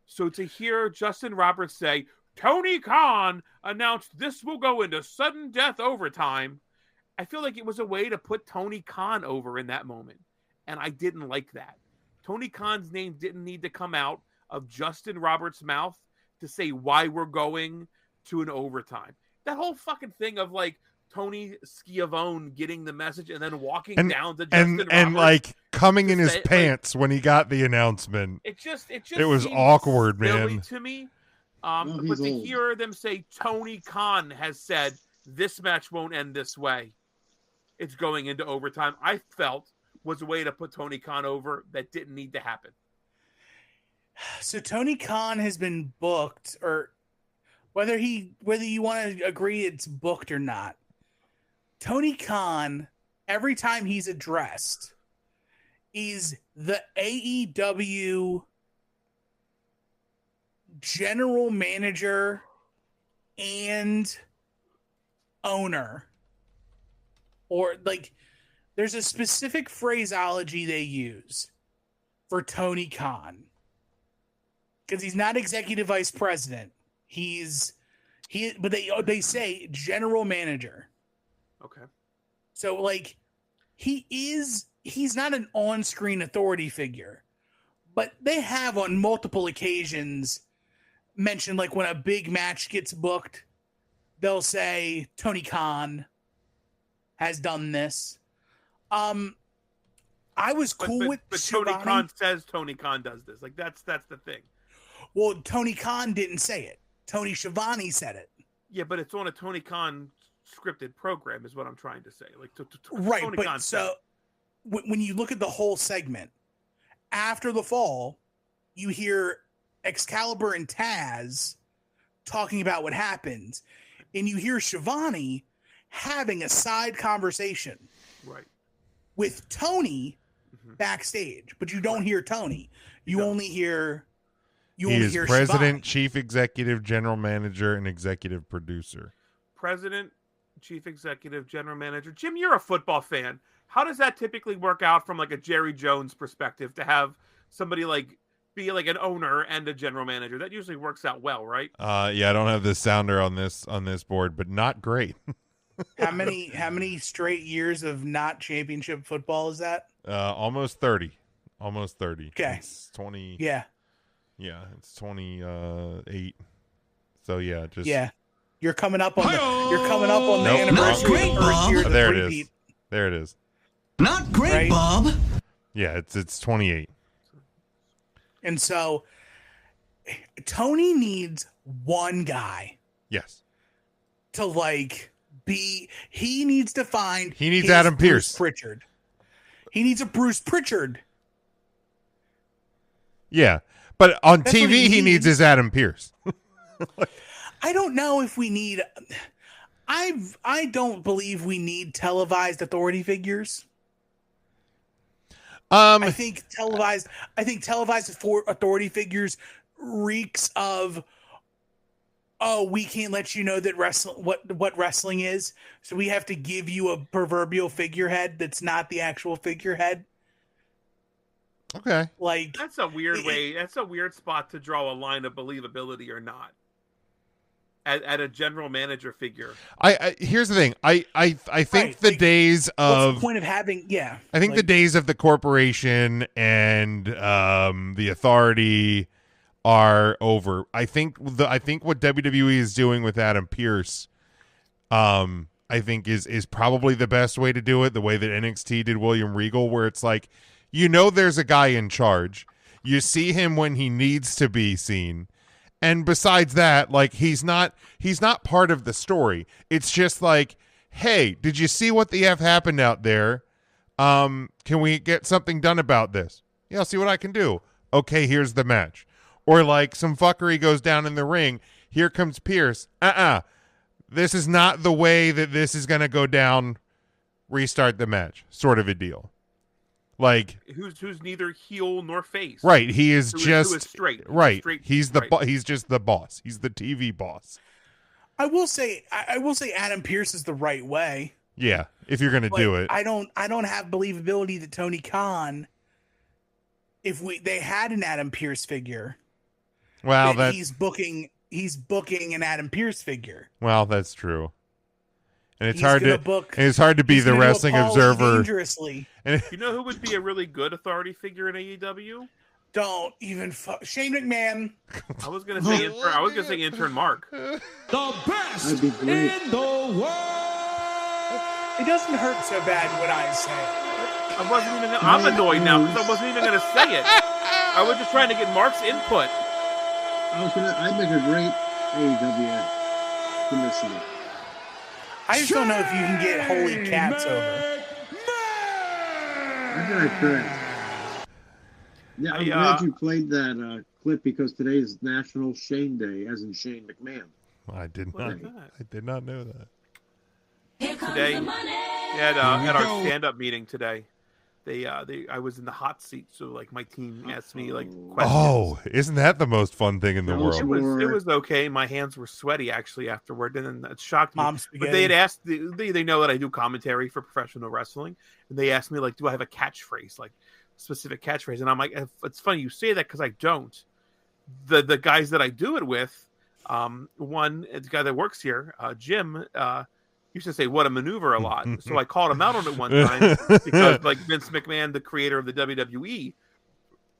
So to hear Justin Roberts say, Tony Khan announced this will go into sudden death overtime, I feel like it was a way to put Tony Khan over in that moment. And I didn't like that. Tony Khan's name didn't need to come out of Justin Roberts' mouth to say why we're going to an overtime. That whole fucking thing of Tony Schiavone getting the message and then walking down to Justin Roberts and coming in his pants when he got the announcement. It was awkward, man. To me. But to hear them say Tony Khan has said this match won't end this way, it's going into overtime, I felt was a way to put Tony Khan over that didn't need to happen. So Tony Khan has been booked, or whether you want to agree it's booked or not, Tony Khan, every time he's addressed, is the AEW general manager and owner. Or like, there's a specific phraseology they use for Tony Khan. Because he's not executive vice president. But they say general manager. Okay. So like he's not an on-screen authority figure, but they have on multiple occasions mentioned, like when a big match gets booked, they'll say Tony Khan has done this. I was cool with but Shivani. Tony Khan says Tony Khan does this. Like that's the thing. Well, Tony Khan didn't say it. Tony Schiavone said it. Yeah, but it's on a Tony Khan scripted program, is what I'm trying to say. Like, right, Tony but Khan so when you look at the whole segment, after the fall, you hear Excalibur and Taz talking about what happened, and you hear Schiavone having a side conversation right with Tony backstage, but you don't hear Tony. You only hear He is president, Schiavone. chief executive, general manager, and executive producer. President, chief executive, general manager. Jim, you're a football fan. How does that typically work out from like a Jerry Jones perspective to have somebody like be like an owner and a general manager? That usually works out well, right? Yeah, I don't have the sounder on this board, but not great. How many straight years of not championship football is that? Almost 30. Almost 30. Okay. It's 20. Yeah. Yeah, it's 28. So yeah, just You're coming up on the anniversary of the first year of the there it repeat. is. There it is. Not great, Right? Bob. Yeah, it's 28. And so Tony needs one guy Yes. to like he needs to find He needs his Adam Bruce Pearce. Pritchard. He needs a Bruce Pritchard. Yeah. But on That's what TV he needs his Adam Pearce. I don't know if we need I don't believe we need televised authority figures. I think televised authority figures reeks of, oh, we can't let you know that what wrestling is, so we have to give you a proverbial figurehead that's not the actual figurehead. Okay. Like That's a weird way. That's a weird spot to draw a line of believability or not. At a general manager figure. I here's the thing. I think Right, the like, days of what's the point of having I think the days of the corporation and the authority are over. I think what WWE is doing with Adam Pearce I think is probably the best way to do it, the way that NXT did William Regal, where it's like, you know, there's a guy in charge. You see him when he needs to be seen. And besides that, like, he's not part of the story. It's just like, hey, did you see what the F happened out there? Can we get something done about this? Yeah, I'll see what I can do. Okay, here's the match. Or like some fuckery goes down in the ring. Here comes Pierce. This is not the way that this is going to go down. Restart the match. Sort of a deal. Like who's neither heel nor face. Right, he is who just is straight. Right, Straight, he's the right. he's just the boss. He's the TV boss. I will say Adam Pearce is the right way. Yeah, if you're gonna do it. I don't have believability that Tony Khan, if they had an Adam Pearce figure, Well, that he's booking an Adam Pearce figure. Well, that's true. And it's He's hard gonna to book- and it's hard to be He's the gonna do wrestling Apollo observer. dangerously. And You know who would be a really good authority figure in AEW? Don't even Shane McMahon. I was gonna say intern Mark. The best That'd be great. in the world. It doesn't hurt so bad when I say it. I'm annoyed now because I wasn't even gonna say it. I was just trying to get Mark's input. I'd make a great AEW commissioner. I just don't know if you can get holy cats over. I bet I could. Yeah, I'm glad you played that clip because today is National Shane Day, as in Shane McMahon. I did not know that. Today, at our stand-up meeting today, I was in the hot seat, so like my team asked me like questions. Oh, isn't that the most fun thing in the world? It was okay. My hands were sweaty actually afterward, and then it shocked me. But they had asked, they know that I do commentary for professional wrestling, and they asked me like, do I have a catchphrase, like specific catchphrase? And I'm like, it's funny you say that because I don't. The guys that I do it with, one the guy that works here, Jim. Used to say "what a maneuver" a lot, so I called him out on it one time because, like Vince McMahon, the creator of the WWE,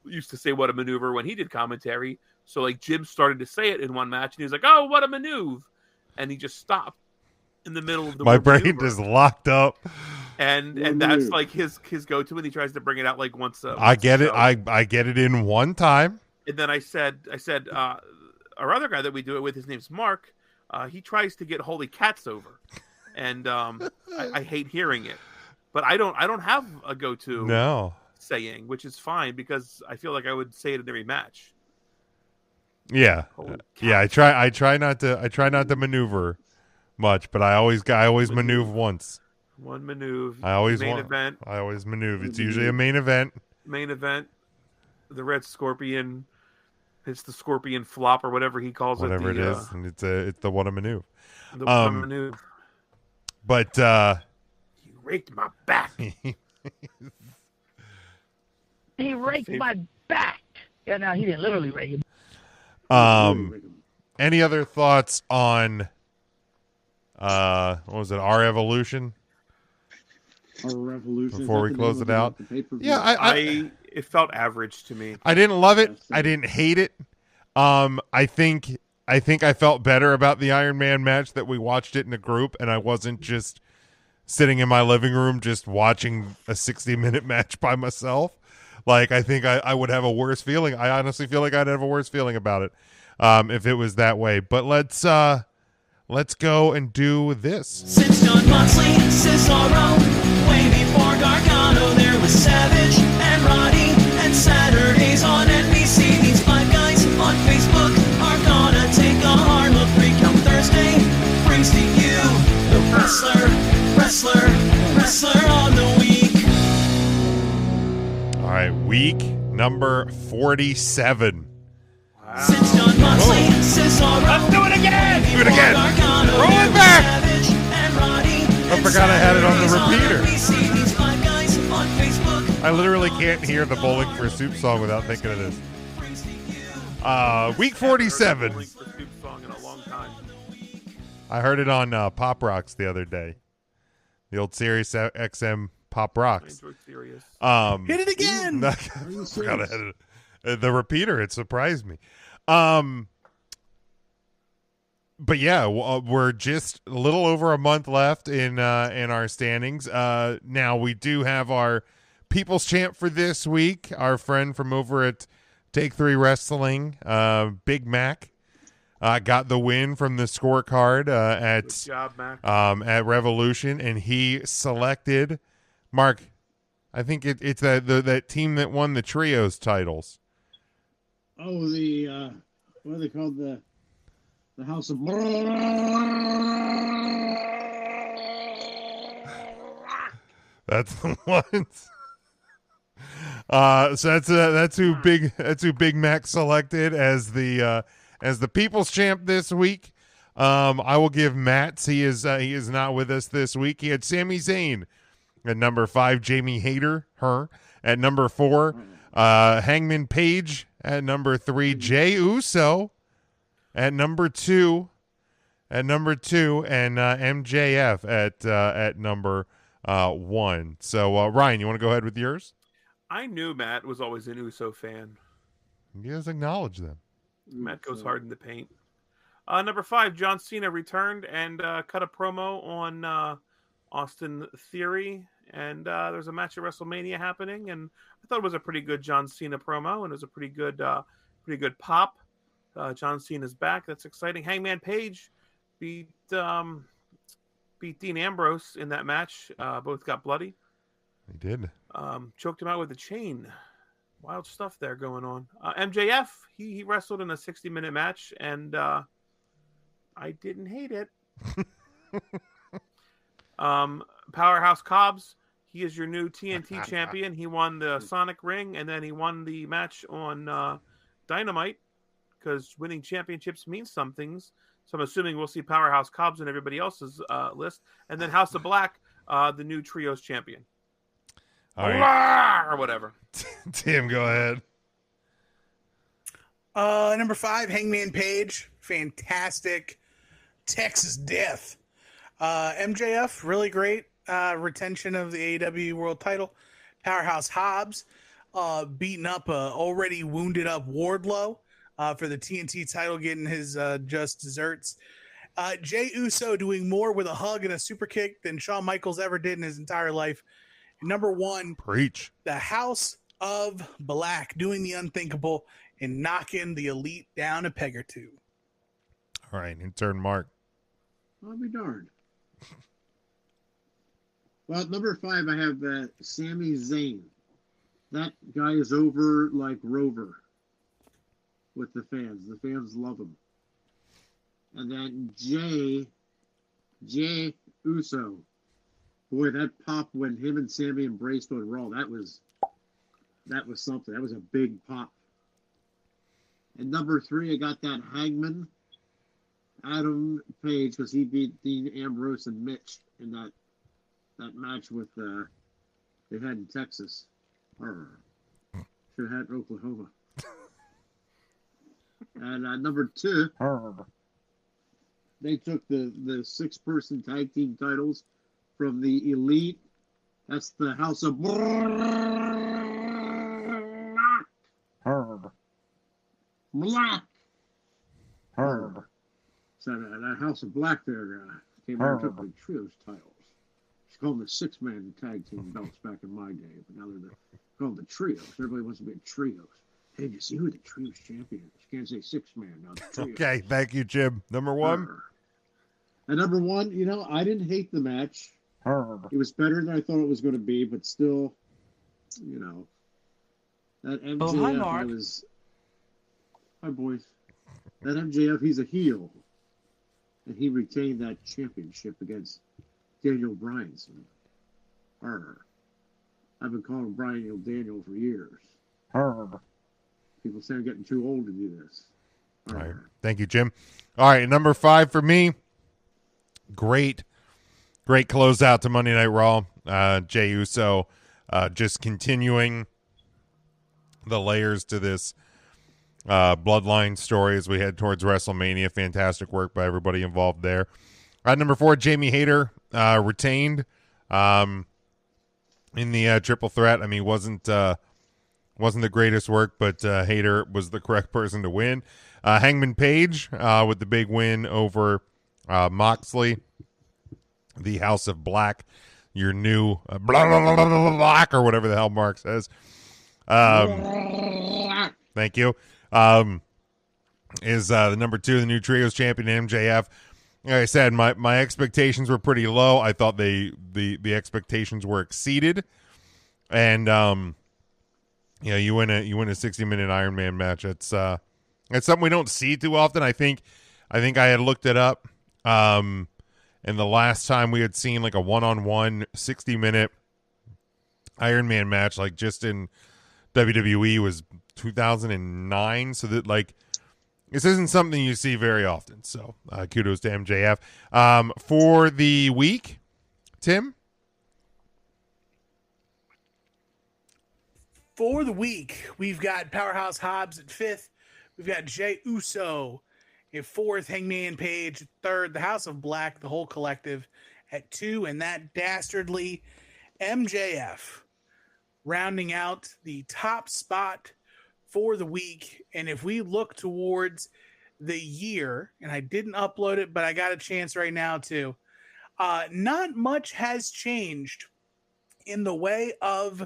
used to say "what a maneuver" when he did commentary. So, like Jim started to say it in one match, and he was like, "Oh, what a maneuver," and he just stopped in the middle of the. My brain just locked up, and that's like his go-to, and he tries to bring it out like once. I get it. I get it in one time. And then I said, our other guy that we do it with, his name's Mark. He tries to get holy cats over. And I hate hearing it, but I don't have a go-to saying, which is fine because I feel like I would say it in every match. Yeah, I try not to maneuver much, but I always maneuver once. One maneuver. I always event. I always maneuver. It's usually a main event. Main event. The Red Scorpion. It's the Scorpion Flop or whatever he calls it. Whatever it is, and it's the what a maneuver. The what a maneuver. But he raked my back. He raked my back. Yeah, no, he didn't literally rake it. Any other thoughts on what was it? Our Evolution. Our Revolution. Before we close it out. Yeah, it felt average to me. I didn't love it. I didn't hate it. I think I felt better about the Iron Man match that we watched it in a group, and I wasn't just sitting in my living room just watching a 60-minute match by myself. Like, I think I would have a worse feeling. I honestly feel like I'd have a worse feeling about it if it was that way. But let's go and do this. Since John Moxley, Cesaro, way before Gargano, there was Savage and Roddy, and Saturdays on NBC. These five guys on Facebook are gonna take a hard look. 3 Count Thursday brings to you the wrestler on the week. All right, week number 47. Wow. Since John Moxley, Cesaro, let's do it again. Do it again. Gargano, roll it back. Savage and Roddy, I forgot I had it on the repeater. These five guys on Facebook. I literally can't hear the Bowling for Soup song without thinking of this. Week 47. I heard it on Pop Rocks the other day. The old Sirius XM Pop Rocks. Hit it again. I forgot I had it. The repeater, it surprised me. But yeah, we're just a little over a month left in our standings. Now we do have our People's Champ for this week. Our friend from over at Take 3 Wrestling, Big Mac, got the win from the scorecard at Good job, Mac. At Revolution, and he selected Mark. I think it's that team that won the trios titles. Oh, what are they called? The House of. That's the ones. So that's who Big Mac selected as the People's Champ this week. I will give Matt. He is not with us this week. He had Sami Zayn at number 5, Jamie Hayter at number 4, Hangman Page at number 3, Jey Uso at number 2, and MJF at number 1. So Ryan, you want to go ahead with yours? I knew Matt was always an Uso fan. You guys acknowledge them. Matt goes hard in the paint. Number 5, John Cena returned and cut a promo on Austin Theory, and there's a match at WrestleMania happening, and I thought it was a pretty good John Cena promo, and it was a pretty good pop. John Cena's back. That's exciting. Hangman Page beat Dean Ambrose in that match. Both got bloody. He did. Choked him out with a chain. Wild stuff there going on. MJF, he wrestled in a 60-minute match, and I didn't hate it. Powerhouse Cobbs, he is your new TNT champion. He won the Sonic Ring, and then he won the match on Dynamite, because winning championships means some things. So I'm assuming we'll see Powerhouse Cobbs and everybody else's list. And then House of Black, the new Trios champion. All right. Or whatever. Tim, go ahead. Number 5, Hangman Page. Fantastic Texas Death. MJF, really great retention of the AEW World Title. Powerhouse Hobbs beating up already wounded up Wardlow for the TNT title, getting his just desserts. Jey Uso doing more with a hug and a super kick than Shawn Michaels ever did in his entire life. Number 1, Preach. the House of Black doing the unthinkable and knocking the Elite down a peg or two. All right, in turn, Mark. I'll be darned. Well, number 5, I have Sami Zayn. That guy is over like Rover with the fans. The fans love him. And then Jey Uso. Boy, that pop when him and Sammy embraced on Raw, that was something. That was a big pop. And number 3, I got that Hangman Adam Page, because he beat Dean Ambrose and Mitch in that match with they had in Texas. Should have had in Oklahoma. And number 2, they took the 6-person tag team titles from the Elite. That's the House of Black. So that House of Black there came out and took the Trios titles. It's called the 6-man tag team belts back in my day, but now they're called the Trios. Everybody wants to be Trios. Hey, did you see who the Trios champion is? You can't say 6-man now. The Trios. Okay, thank you, Jim. Number 1. And number 1, I didn't hate the match. It was better than I thought it was going to be, but still, that MJF hi, Mark. Hi, boys. That MJF, he's a heel. And he retained that championship against Daniel Bryanson. I've been calling Bryan Daniel for years. People say I'm getting too old to do this. All right. Thank you, Jim. All right, number 5 for me. Great closeout to Monday Night Raw. Jey Uso just continuing the layers to this bloodline story as we head towards WrestleMania. Fantastic work by everybody involved there. Number 4, Jamie Hayter retained in the triple threat. I mean, wasn't the greatest work, but Hayter was the correct person to win. Hangman Page with the big win over Moxley. The House of Black, your new black or whatever the hell Mark says. Thank you. Is the number 2, the new Trios champion, MJF. Like I said, my expectations were pretty low. I thought the expectations were exceeded, and you win a 60-minute Iron Man match. It's something we don't see too often. I think I had looked it up. And the last time we had seen like a one-on-one 60-minute Iron Man match, like just in WWE, was 2009. So that this isn't something you see very often. So kudos to MJF. For the week, Tim? For the week, we've got Powerhouse Hobbs at 5th. We've got Jey Uso at 4th, Hangman Page at 3rd, the House of Black, the whole collective at 2, and that dastardly MJF rounding out the top spot for the week. And if we look towards the year, and I didn't upload it, but I got a chance right now too, not much has changed in the way of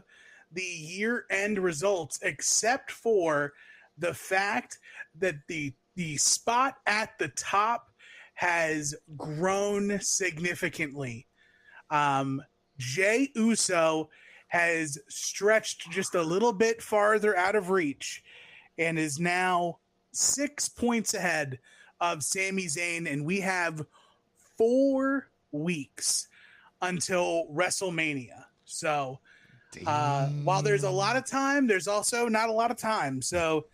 the year-end results, except for the fact that the spot at the top has grown significantly. Jey Uso has stretched just a little bit farther out of reach and is now 6 points ahead of Sami Zayn. And we have 4 weeks until WrestleMania. So while there's a lot of time, there's also not a lot of time. So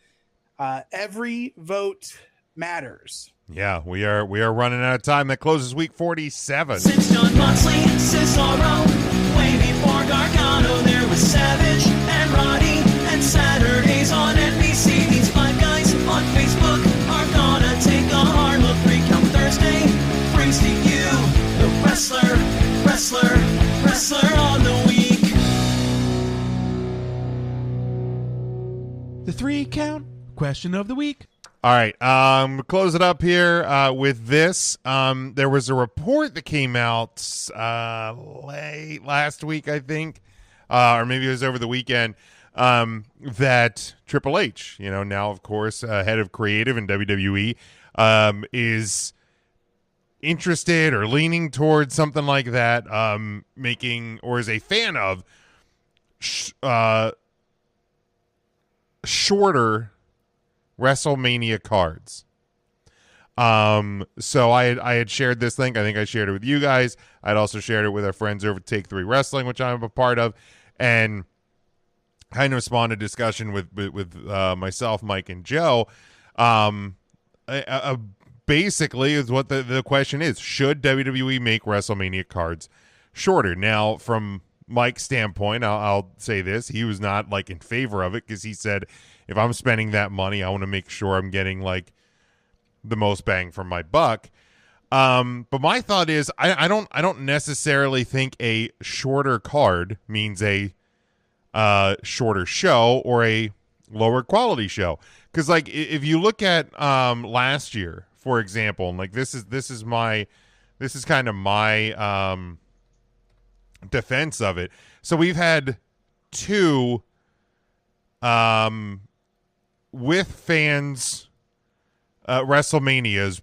every vote matters. Yeah, we are running out of time. That closes week 47. Since John Moxley, Cesaro, way before Gargano, there was Savage and Roddy, and Saturdays on NBC. These 5 guys on Facebook are gonna take a hard look. Recount Thursday brings to you the wrestler on the week. The 3 count question of the week. All right, close it up here with this. There was a report that came out late last week, I think, or maybe it was over the weekend, that Triple H, now, of course, head of creative in WWE, is interested or leaning towards something like that, making or is a fan of shorter WrestleMania cards. So I had shared this link. I think I shared it with you guys. I'd also shared it with our friends over at Take 3 Wrestling, which I'm a part of, and kind of spawned a discussion with myself, Mike, and Joe. Basically is what the question is: should WWE make WrestleMania cards shorter? Now, from Mike's standpoint, I'll say this: he was not in favor of it, because he said, if I'm spending that money, I want to make sure I'm getting the most bang for my buck. But my thought is, I don't necessarily think a shorter card means a shorter show or a lower quality show. Because if you look at last year, for example, and this is kind of my defense of it. So we've had 2 with fans WrestleManias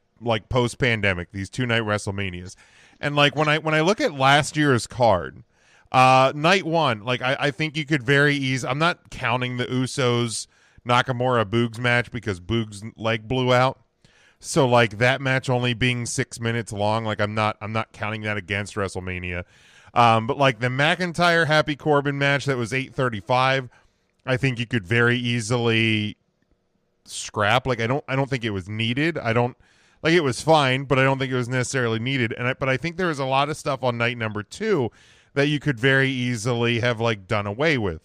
post-pandemic, these 2-night WrestleManias. And when I look at last year's card, night 1, I think you could very easily, I'm not counting the Usos Nakamura Boogs match because Boogs' leg blew out. So that match only being 6 minutes long, I'm not counting that against WrestleMania. But the McIntyre Happy Corbin match that was 8:35, I think you could very easily scrap. I don't think it was needed. I don't it was fine, but I don't think it was necessarily needed. But I think there was a lot of stuff on night number 2 that you could very easily have done away with,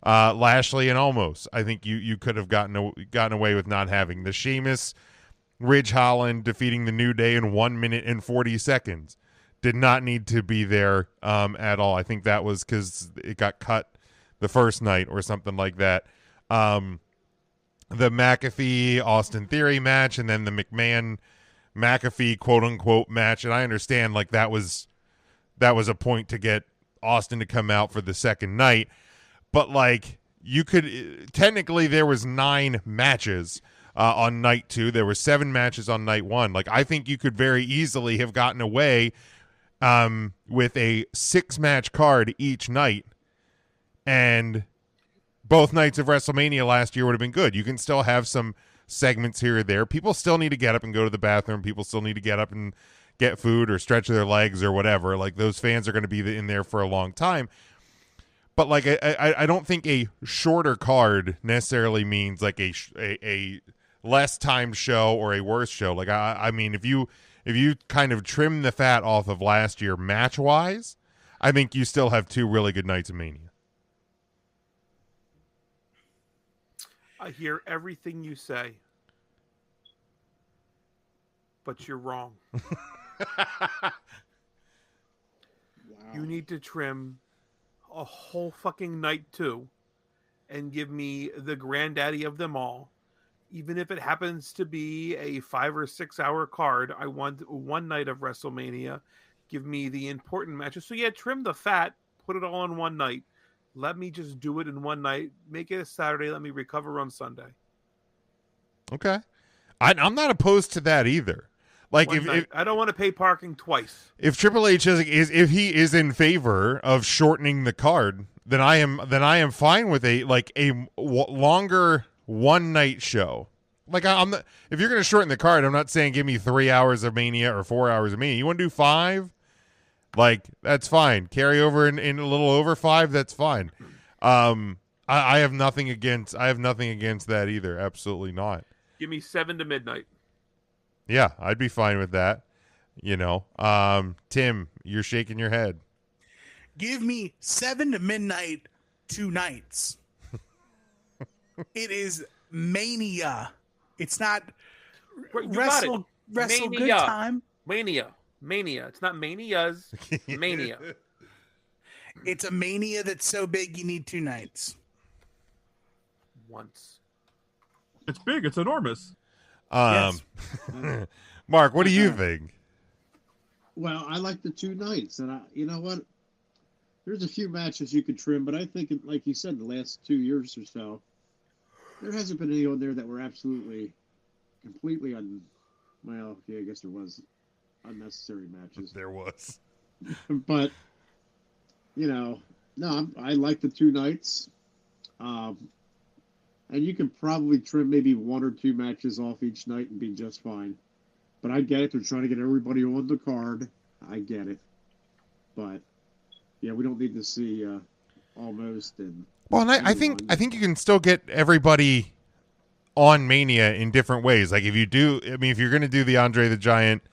Lashley and Omos. I think you could have gotten away with not having the Sheamus Ridge Holland defeating the New Day in 1 minute and 40 seconds. Did not need to be there at all. I think that was because it got cut the first night or something like that. The McAfee Austin Theory match, and then the McMahon McAfee quote unquote match. And I understand that was a point to get Austin to come out for the second night, but you could technically, there was 9 matches on night 2. There were 7 matches on night 1. I think you could very easily have gotten away with a 6-match card each night, and both nights of WrestleMania last year would have been good. You can still have some segments here or there. People still need to get up and go to the bathroom. People still need to get up and get food or stretch their legs or whatever. Those fans are going to be in there for a long time. But I don't think a shorter card necessarily means a less timed show or a worse show. I mean, if you kind of trim the fat off of last year match wise, I think you still have 2 really good nights of Mania. I hear everything you say, but you're wrong. You need to trim a whole fucking night 2 and give me the granddaddy of them all. Even if it happens to be a 5 or 6 hour card, I want 1 night of WrestleMania. Give me the important matches. So yeah, trim the fat, put it all in 1 night. Let me just do it in 1 night. Make it a Saturday. Let me recover on Sunday. Okay. I'm not opposed to that either. Like One night. I don't want to pay parking twice. if Triple H if he is in favor of shortening the card, then I am fine with a longer one night show. Like if you're going to shorten the card, I'm not saying give me 3 hours of Mania or 4 hours of Mania. You want to do 5? Like that's fine. Carry over in a little over 5. That's fine. I have nothing against that either. Absolutely not. Give me 7 to midnight. Yeah, I'd be fine with that. Tim, you're shaking your head. Give me 7 to midnight 2 nights. It is Mania. It's not wrestle Mania. good time. Mania. It's not manias. Mania. It's a Mania that's so big you need 2 nights. Once. It's big. It's enormous. Yes. Mark, what do you think? Well, I like the 2 nights, and you know what? There's a few matches you could trim, but I think, like you said, the last 2 years or so, there hasn't been any on there that were absolutely, completely well, yeah, I guess there was unnecessary matches. There was. But, no, I like the 2 nights. And you can probably trim maybe 1 or 2 matches off each night and be just fine. But I get it. They're trying to get everybody on the card. I get it. But, yeah, we don't need to see Almost and... Well, and I think you can still get everybody on Mania in different ways. Like if you're going to do the Andre the Giant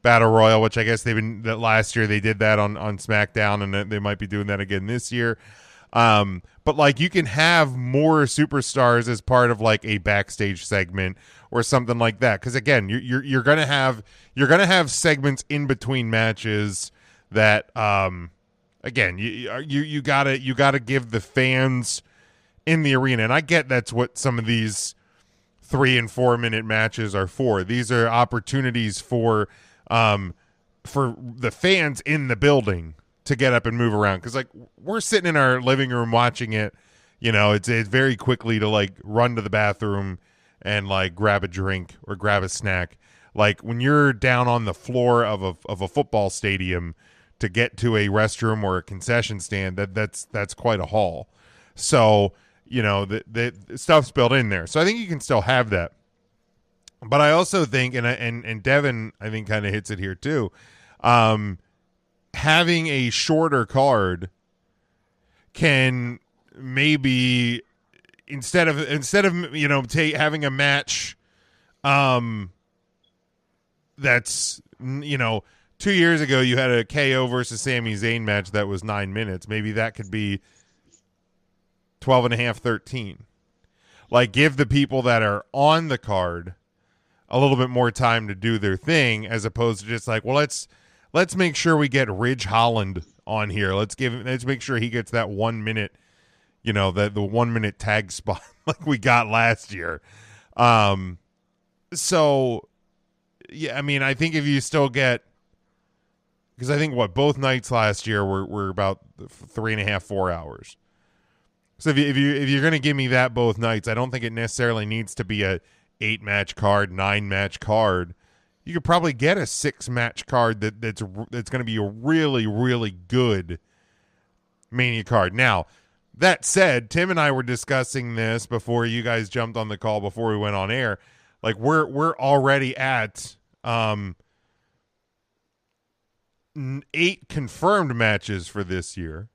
Battle Royal, which I guess that last year they did that on SmackDown, and they might be doing that again this year. But like you can have more superstars as part of like a backstage segment or something like that. Because again, you're gonna have segments in between matches that again you gotta give the fans in the arena. And I get that's what some of these 3 and 4 minute matches are for. These are opportunities for the fans in the building to get up and move around, because like we're sitting in our living room watching it, it's very quickly to like run to the bathroom and like grab a drink or grab a snack. Like when you're down on the floor of a football stadium to get to a restroom or a concession stand, that's quite a haul. So the stuff's built in there. So I think you can still have that. But I also think, and Devin I think kind of hits it here too. Having a shorter card can maybe instead of having a match that's 2 years ago you had a KO versus Sami Zayn match that was 9 minutes, maybe that could be 12 and a half, 13. Like give the people that are on the card a little bit more time to do their thing, as opposed to just like, well, let's make sure we get Ridge Holland on here. Let's make sure he gets that 1 minute, the 1 minute tag spot like we got last year. So yeah, I mean, I think if you still get, because I think both nights last year were about 3.5, 4 hours. So if you're going to give me that both nights, I don't think it necessarily needs to be a 8-match card, 9-match card. You could probably get a 6-match card that's going to be a really, really good Mania card. Now, that said, Tim and I were discussing this before you guys jumped on the call, before we went on air. Like we're already at 8 confirmed matches for this year.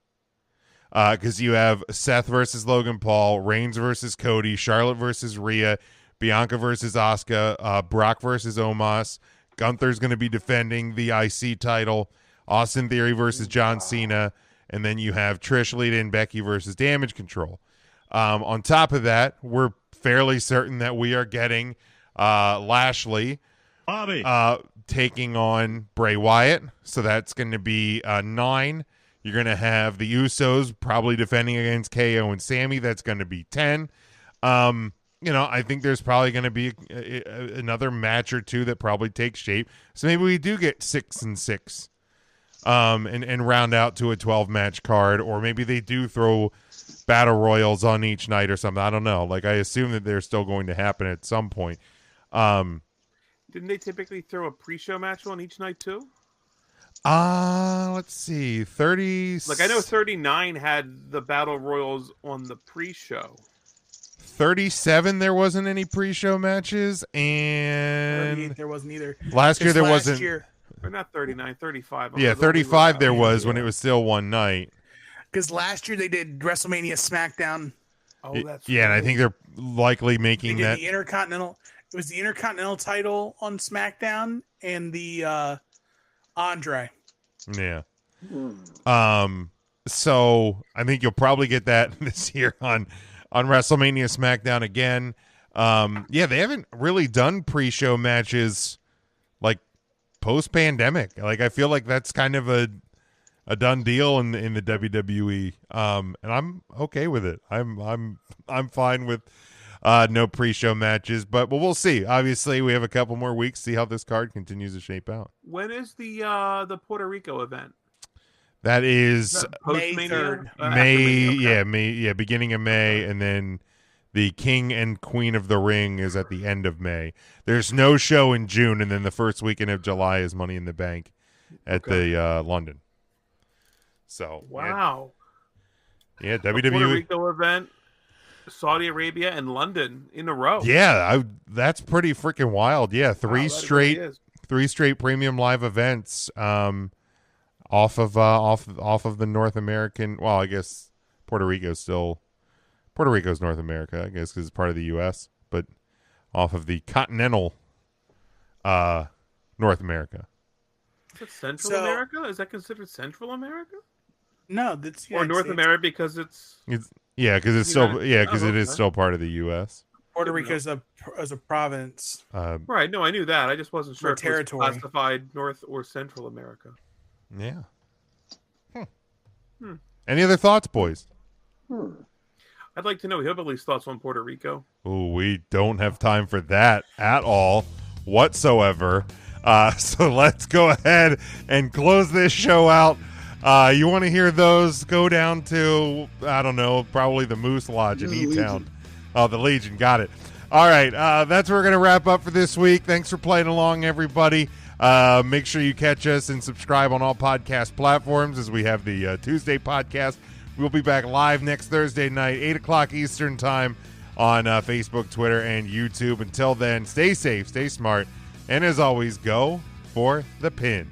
Because you have Seth versus Logan Paul, Reigns versus Cody, Charlotte versus Rhea, Bianca versus Asuka, Brock versus Omos. Gunther's going to be defending the IC title. Austin Theory versus John Cena. And then you have Trish, Lita, and Becky versus Damage Control. On top of that, we're fairly certain that we are getting Lashley taking on Bray Wyatt. So that's going to be 9. You're going to have the Usos probably defending against KO and Sammy. That's going to be 10. I think there's probably going to be another match or 2 that probably takes shape. So maybe we do get 6 and 6 and round out to a 12-match card. Or maybe they do throw battle royals on each night or something. I don't know. Like, I assume that they're still going to happen at some point. Didn't they typically throw a pre-show match on each night too? Let's see. 30. Like I know 39 had the Battle Royals on the pre-show. 37 there wasn't any pre-show matches, and 38 there wasn't either. Last year there wasn't. Or not 39, 35. Yeah, 35 there was when it was still one night. Because last year they did WrestleMania SmackDown. Oh, that's yeah, and I think they're likely making that the Intercontinental. It was the Intercontinental title on SmackDown and the Andre. Yeah. So I think you'll probably get that this year on WrestleMania SmackDown again. Yeah, they haven't really done pre-show matches like post-pandemic. Like I feel like that's kind of a done deal in the WWE. And I'm okay with it. I'm fine with no pre-show matches, but we'll see. Obviously, we have a couple more weeks to see how this card continues to shape out. When is the Puerto Rico event? That is May 3rd. May, beginning of May, and then the King and Queen of the Ring is at the end of May. There's no show in June, and then the first weekend of July is Money in the Bank at the London. So wow, yeah, WWE Puerto Rico event, Saudi Arabia, and London in a row. Yeah, that's pretty freaking wild. Yeah, three straight premium live events. Off of the North American. Well, I guess Puerto Rico's North America, I guess, because it's part of the U.S. But off of the continental North America. Is it Central America? Is that considered Central America? No, that's or North America because it's because it's still it is still part of the U.S. Puerto Rico is a province. Right. No, I knew that. I just wasn't sure if territory. it was classified North or Central America. Yeah. Any other thoughts, boys? I'd like to know Hillbilly's thoughts on Puerto Rico. Oh, we don't have time for that at all whatsoever. So let's go ahead and close this show out. You want to hear those? Go down to, I don't know, probably the Moose Lodge in E-Town. Oh, the Legion. Got it. All right. That's where we're going to wrap up for this week. Thanks for playing along, everybody. Make sure you catch us and subscribe on all podcast platforms as we have the Tuesday podcast. We'll be back live next Thursday night, 8 o'clock Eastern time on Facebook, Twitter, and YouTube. Until then, stay safe, stay smart, and as always, go for the pin.